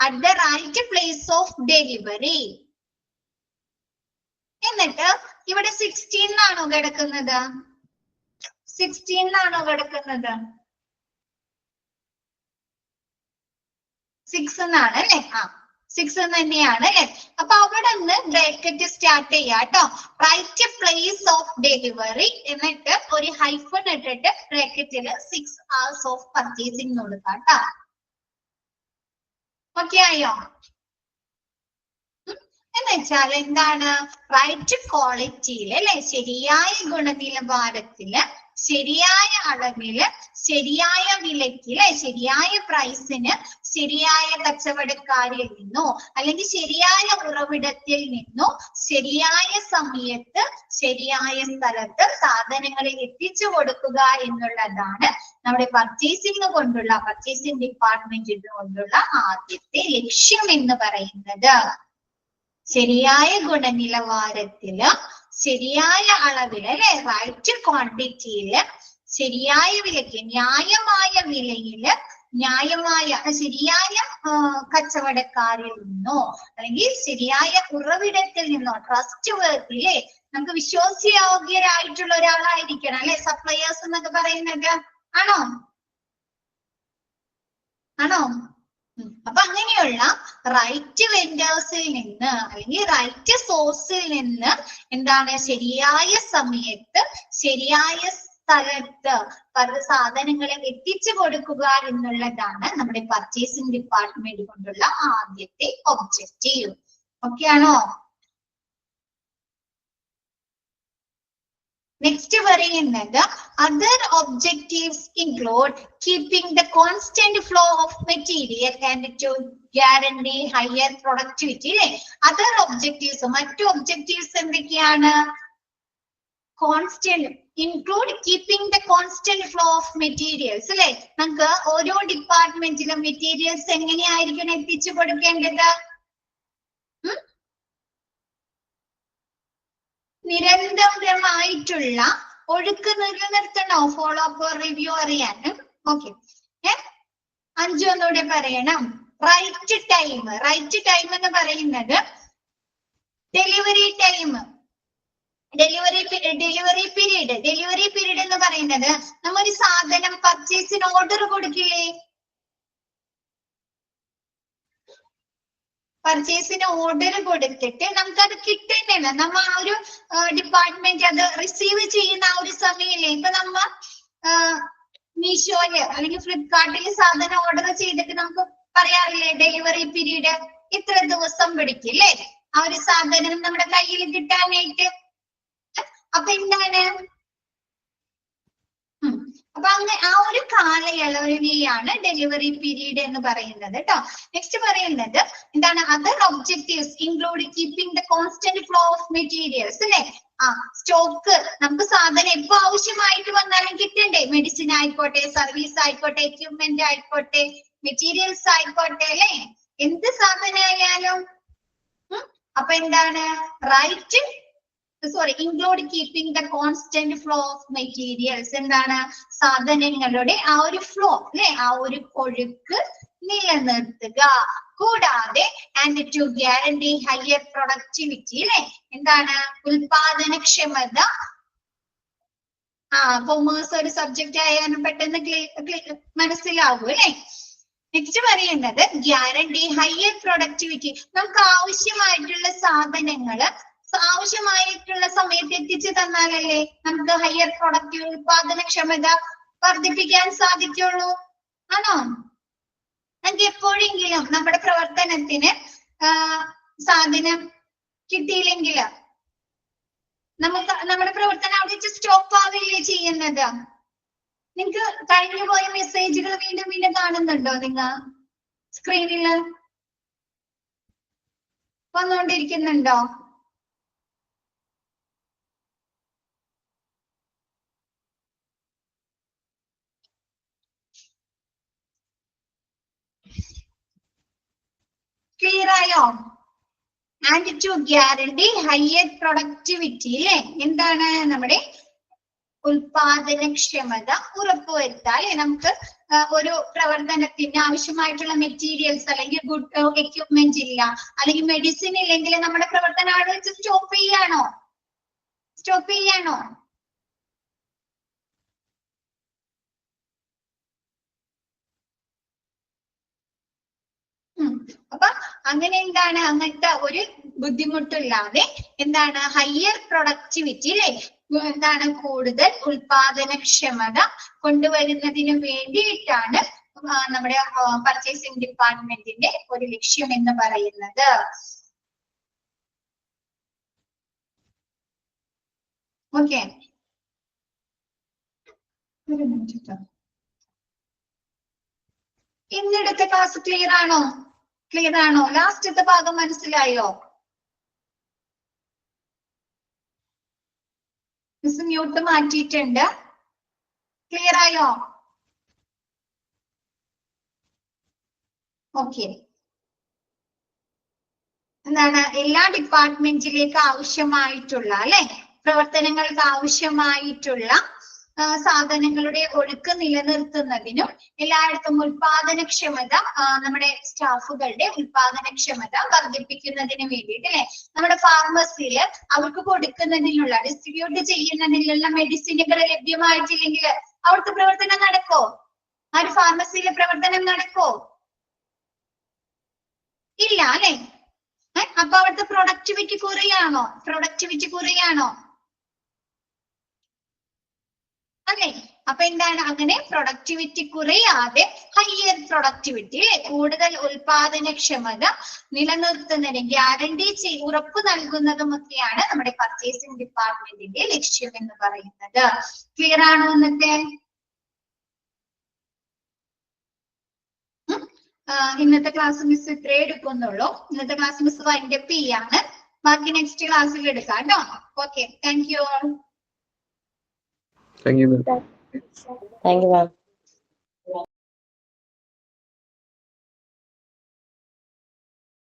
At the right place of delivery. എന്നിട്ട് ഇവിടെ 16 കിടക്കുന്നത്? 16 കിടക്കുന്നത്? 6 എന്നാണ് അല്ലെ? 6 തന്നെയാണ് അല്ലെ. അപ്പൊ അവിടെ നിന്ന് ബ്രാക്കറ്റ് സ്റ്റാർട്ട് ചെയ്യാം കേട്ടോ. റൈറ്റ് പ്ലേസ് ഓഫ് ഡെലിവറി എന്നിട്ട് ഒരു ഹൈഫൺ ഇട്ടിട്ട് ബ്രാക്കറ്റില് 6 hours ഓഫ് പർച്ചേസിംഗ് കൊടുക്കാം കേട്ടോ. ഓക്കെ ആയോ? എന്ന് വെച്ചാൽ എന്താണ്? റൈറ്റ് ക്വാളിറ്റിയില് അല്ലെ, ശരിയായ ഗുണനിലവാരത്തില്, ശരിയായ അളവില്, ശരിയായ വിലയ്ക്ക് അല്ലെ, ശരിയായ പ്രൈസിന് ശരിയായ കച്ചവടക്കാരിൽ നിന്നോ അല്ലെങ്കിൽ ശരിയായ ഉറവിടത്തിൽ നിന്നോ ശരിയായ സമയത്ത് ശരിയായ സ്ഥലത്ത് സാധനങ്ങൾ എത്തിച്ചു കൊടുക്കുക എന്നുള്ളതാണ് നമ്മുടെ പർച്ചേസിംഗ് കൊണ്ടുള്ള, പർച്ചേസിംഗ് ഡിപ്പാർട്ട്മെന്റ് കൊണ്ടുള്ള ആദ്യത്തെ ലക്ഷ്യം എന്ന് പറയുന്നത്. ശരിയായ ഗുണനിലവാരത്തില്, ശരിയായ അളവില് അല്ലെ, റൈറ്റ് ക്വാണ്ടിറ്റിയില്, ശരിയായ വിലയ്ക്ക്, ന്യായമായ വിലയില്, ന്യായമായ ശരിയായ കച്ചവടക്കാരിൽ നിന്നോ അല്ലെങ്കിൽ ശരിയായ ഉറവിടത്തിൽ നിന്നോ, ട്രസ്റ്റ് വർത്തിലെ നമുക്ക് വിശ്വാസയോഗ്യരായിട്ടുള്ള ഒരാളായിരിക്കണം അല്ലെ സപ്ലയേഴ്സ് എന്നൊക്കെ പറയുന്നത്. ആണോ? ആണോ? അപ്പൊ അങ്ങനെയുള്ള റൈറ്റ് വെൻഡേഴ്സിൽ നിന്ന് അല്ലെങ്കിൽ റൈറ്റ് സോഴ്സിൽ നിന്ന് എന്താണ് ശരിയായ സമയത്ത് ശരിയായ സ്ഥലത്ത് സാധനങ്ങളെ എത്തിച്ചു കൊടുക്കുക എന്നുള്ളതാണ് നമ്മുടെ പർച്ചേസിംഗ് ഡിപ്പാർട്ട്മെന്റ് കൊണ്ടുള്ള ആദ്യത്തെ ഒബ്ജക്റ്റീവ്. ഓക്കെ ആണോ? നെക്സ്റ്റ് പറയുന്നത് other objectives include keeping the constant flow of material and to guarantee higher productivity. അല്ലെ? other objectives, മറ്റു ഒബ്ജക്റ്റീവ്സ് എന്തൊക്കെയാണ്? Constant, include keeping the constant flow of materials അല്ലെ. നമുക്ക് ഓരോ ഡിപ്പാർട്ട്മെന്റിലും മെറ്റീരിയൽസ് എങ്ങനെയായിരിക്കണം എത്തിച്ചു കൊടുക്കേണ്ടത്? നിരന്തരമായിട്ടുള്ള ഒഴുക്ക് നിലനിർത്തണോ? ഫോളോ അപ്പ് റിവ്യൂ അറിയാൻ. ഓക്കെ, 5 ഒന്നുകൂടെ പറയണം. റൈറ്റ് ടൈം, റൈറ്റ് ടൈം എന്ന് പറയുന്നത് ഡെലിവറി ടൈം, ഡെലിവറി പീരീഡ് എന്ന് പറയുന്നത് നമ്മ ഒരു സാധനം പർച്ചേസിന് ഓർഡർ കൊടുക്കില്ലേ? പർച്ചേസിന് ഓർഡർ കൊടുത്തിട്ട് നമുക്കത് കിട്ടുന്നില്ല, നമ്മ ആ ഒരു ഡിപ്പാർട്ട്മെന്റ് അത് റിസീവ് ചെയ്യുന്ന ആ ഒരു സമയല്ലേ. ഇപ്പൊ നമ്മ മീഷോയില് അല്ലെങ്കിൽ ഫ്ലിപ്കാർട്ടിൽ സാധനം ഓർഡർ ചെയ്തിട്ട് നമുക്ക് പറയാറില്ലേ ഡെലിവറി പീരീഡ് ഇത്ര ദിവസം പിടിക്കില്ലേ ആ ഒരു സാധനം നമ്മുടെ കയ്യിൽ കിട്ടാനായിട്ട്. അപ്പൊ എന്താണ് അപ്പൊ അങ്ങനെ ആ ഒരു കാലയളവിനെയാണ് ഡെലിവറി പീരീഡ് എന്ന് പറയുന്നത് കേട്ടോ. നെക്സ്റ്റ് പറയുന്നത് എന്താണ്? Other objectives include keeping the constant flow of materials അല്ലെ. സ്റ്റോക്ക് നമുക്ക് സാധനം എപ്പോ ആവശ്യമായിട്ട് വന്നാലും കിട്ടണ്ടേ? മെഡിസിൻ ആയിക്കോട്ടെ, സർവീസ് ആയിക്കോട്ടെ, എക്യുപ്മെന്റ് ആയിക്കോട്ടെ, മെറ്റീരിയൽസ് ആയിക്കോട്ടെ അല്ലെ, എന്ത് സാധനമായാലും. അപ്പൊ എന്താണ്? Right include keeping the constant flow of materials. എന്താണ്? സാധനങ്ങളുടെ ആ ഒരു ഫ്ലോ അല്ലെ, ആ ഒരു ഒഴുക്ക് നിലനിർത്തുക. കൂടാതെ and to guarantee higher productivity അല്ലെ, എന്താണ്? ഉൽപാദനക്ഷമത. കൊമേഴ്സ് ഒരു സബ്ജക്റ്റ് ആയാലും പെട്ടെന്ന് മനസ്സിലാവും അല്ലെ. നെക്സ്റ്റ് പറയുന്നത് ഗ്യാരണ്ടി ഹയർ പ്രൊഡക്ടിവിറ്റി. നമുക്ക് ആവശ്യമായിട്ടുള്ള സാധനങ്ങള് ആവശ്യമായിട്ടുള്ള സമയത്ത് എത്തിച്ചു തന്നാലല്ലേ നമുക്ക് ഹയർ പ്രൊഡക്റ്റീവ് ഉൽപാദനക്ഷമത വർദ്ധിപ്പിക്കാൻ സാധിക്കുള്ളൂ. ആണോ? നമുക്ക് എപ്പോഴെങ്കിലും നമ്മുടെ പ്രവർത്തനത്തിന് സാധനം കിട്ടിയില്ലെങ്കിൽ നമുക്ക് നമ്മുടെ പ്രവർത്തനം അവിടെ വെച്ച് സ്റ്റോപ്പ് ആവില്ലേ ചെയ്യുന്നത്? നിങ്ങക്ക് കഴിഞ്ഞു പോയ മെസ്സേജുകൾ വീണ്ടും വീണ്ടും കാണുന്നുണ്ടോ? നിങ്ങൾ സ്ക്രീനില് വന്നുകൊണ്ടിരിക്കുന്നുണ്ടോ? ക്ലിയർ ആയോ? And to guarantee higher productivity അല്ലെ, എന്താണ്? നമ്മുടെ ഉൽപാദനക്ഷമത ഉറപ്പുവരുത്താൻ നമുക്ക് ഒരു പ്രവർത്തനത്തിന് ആവശ്യമായിട്ടുള്ള മെറ്റീരിയൽസ് അല്ലെങ്കിൽ ഗുഡ് എക്യുപ്മെന്റ് ഇല്ല, അല്ലെങ്കിൽ മെഡിസിൻ ഇല്ലെങ്കിൽ നമ്മുടെ പ്രവർത്തനം അവിടെ വെച്ച് സ്റ്റോപ്പ് ചെയ്യാണോ? അപ്പൊ അങ്ങനെ എന്താണ്? അങ്ങനത്തെ ഒരു ബുദ്ധിമുട്ടില്ലാതെ എന്താണ്? ഹയർ പ്രൊഡക്ടിവിറ്റി അല്ലെ, എന്താണ്? കൂടുതൽ ഉൽപാദനക്ഷമത കൊണ്ടുവരുന്നതിന് വേണ്ടിയിട്ടാണ് നമ്മുടെ പർച്ചേസിംഗ് ഡിപ്പാർട്ട്മെന്റിന്റെ ഒരു ലക്ഷ്യം എന്ന് പറയുന്നത്. ഓക്കെ, ഇന്നെടുത്ത ക്ലാസ് ക്ലിയർ ആണോ? ലാസ്റ്റത്തെ ഭാഗം മനസ്സിലായോ? മിസ് മ്യൂട്ട് മാറ്റിയിട്ടുണ്ട്. ക്ലിയർ ആയോ? ഓക്കെ. എന്താണ്? എല്ലാ ഡിപ്പാർട്ട്മെന്റിലേക്ക് ആവശ്യമായിട്ടുള്ള അല്ലെ, പ്രവർത്തനങ്ങൾക്ക് ആവശ്യമായിട്ടുള്ള സാധനങ്ങളുടെ ഒഴുക്ക് നിലനിർത്തുന്നതിനും എല്ലായിടത്തും ഉൽപാദനക്ഷമത, നമ്മുടെ സ്റ്റാഫുകളുടെ ഉൽപാദനക്ഷമത വർദ്ധിപ്പിക്കുന്നതിന് വേണ്ടിയിട്ട് അല്ലെ, നമ്മുടെ ഫാർമസിയില് അവർക്ക് കൊടുക്കുന്നതിനുള്ള ഡിസ്ട്രിബ്യൂട്ട് ചെയ്യുന്നതിനുള്ള മെഡിസിനുകൾ ലഭ്യമായിട്ടില്ലെങ്കിൽ അവിടുത്തെ പ്രവർത്തനം നടക്കോ? ആ ഒരു ഫാർമസിയിലെ പ്രവർത്തനം നടക്കോ? ഇല്ല അല്ലെ. അപ്പൊ അവിടുത്തെ പ്രൊഡക്ടിവിറ്റി കുറയാണോ? അല്ലെ. അപ്പൊ എന്താണ്? അങ്ങനെ പ്രൊഡക്ടിവിറ്റി കുറയാതെ ഹയർ പ്രൊഡക്ടിവിറ്റി കൂടുതൽ ഉൽപാദനക്ഷമത നിലനിർത്തുന്നതിന് ഗ്യാരണ്ടി ഉറപ്പ് നൽകുന്നതുമൊക്കെയാണ് നമ്മുടെ പർച്ചേസിംഗ് ഡിപ്പാർട്ട്മെന്റിന്റെ ലക്ഷ്യം എന്ന് പറയുന്നത്. ക്ലിയർ ആണോ? ഇന്നത്തെ ക്ലാസ് മിസ് ഇത്രേ എടുക്കുന്നുള്ളൂ. ഇന്നത്തെ ക്ലാസ് മിസ് വൈൻഡപ്പ് ചെയ്യാണ്. ബാക്കി നെക്സ്റ്റ് ക്ലാസ്സിൽ എടുക്കാം കേട്ടോ. Okay, thank you. Thank you, ma'am. Thank you, ma'am.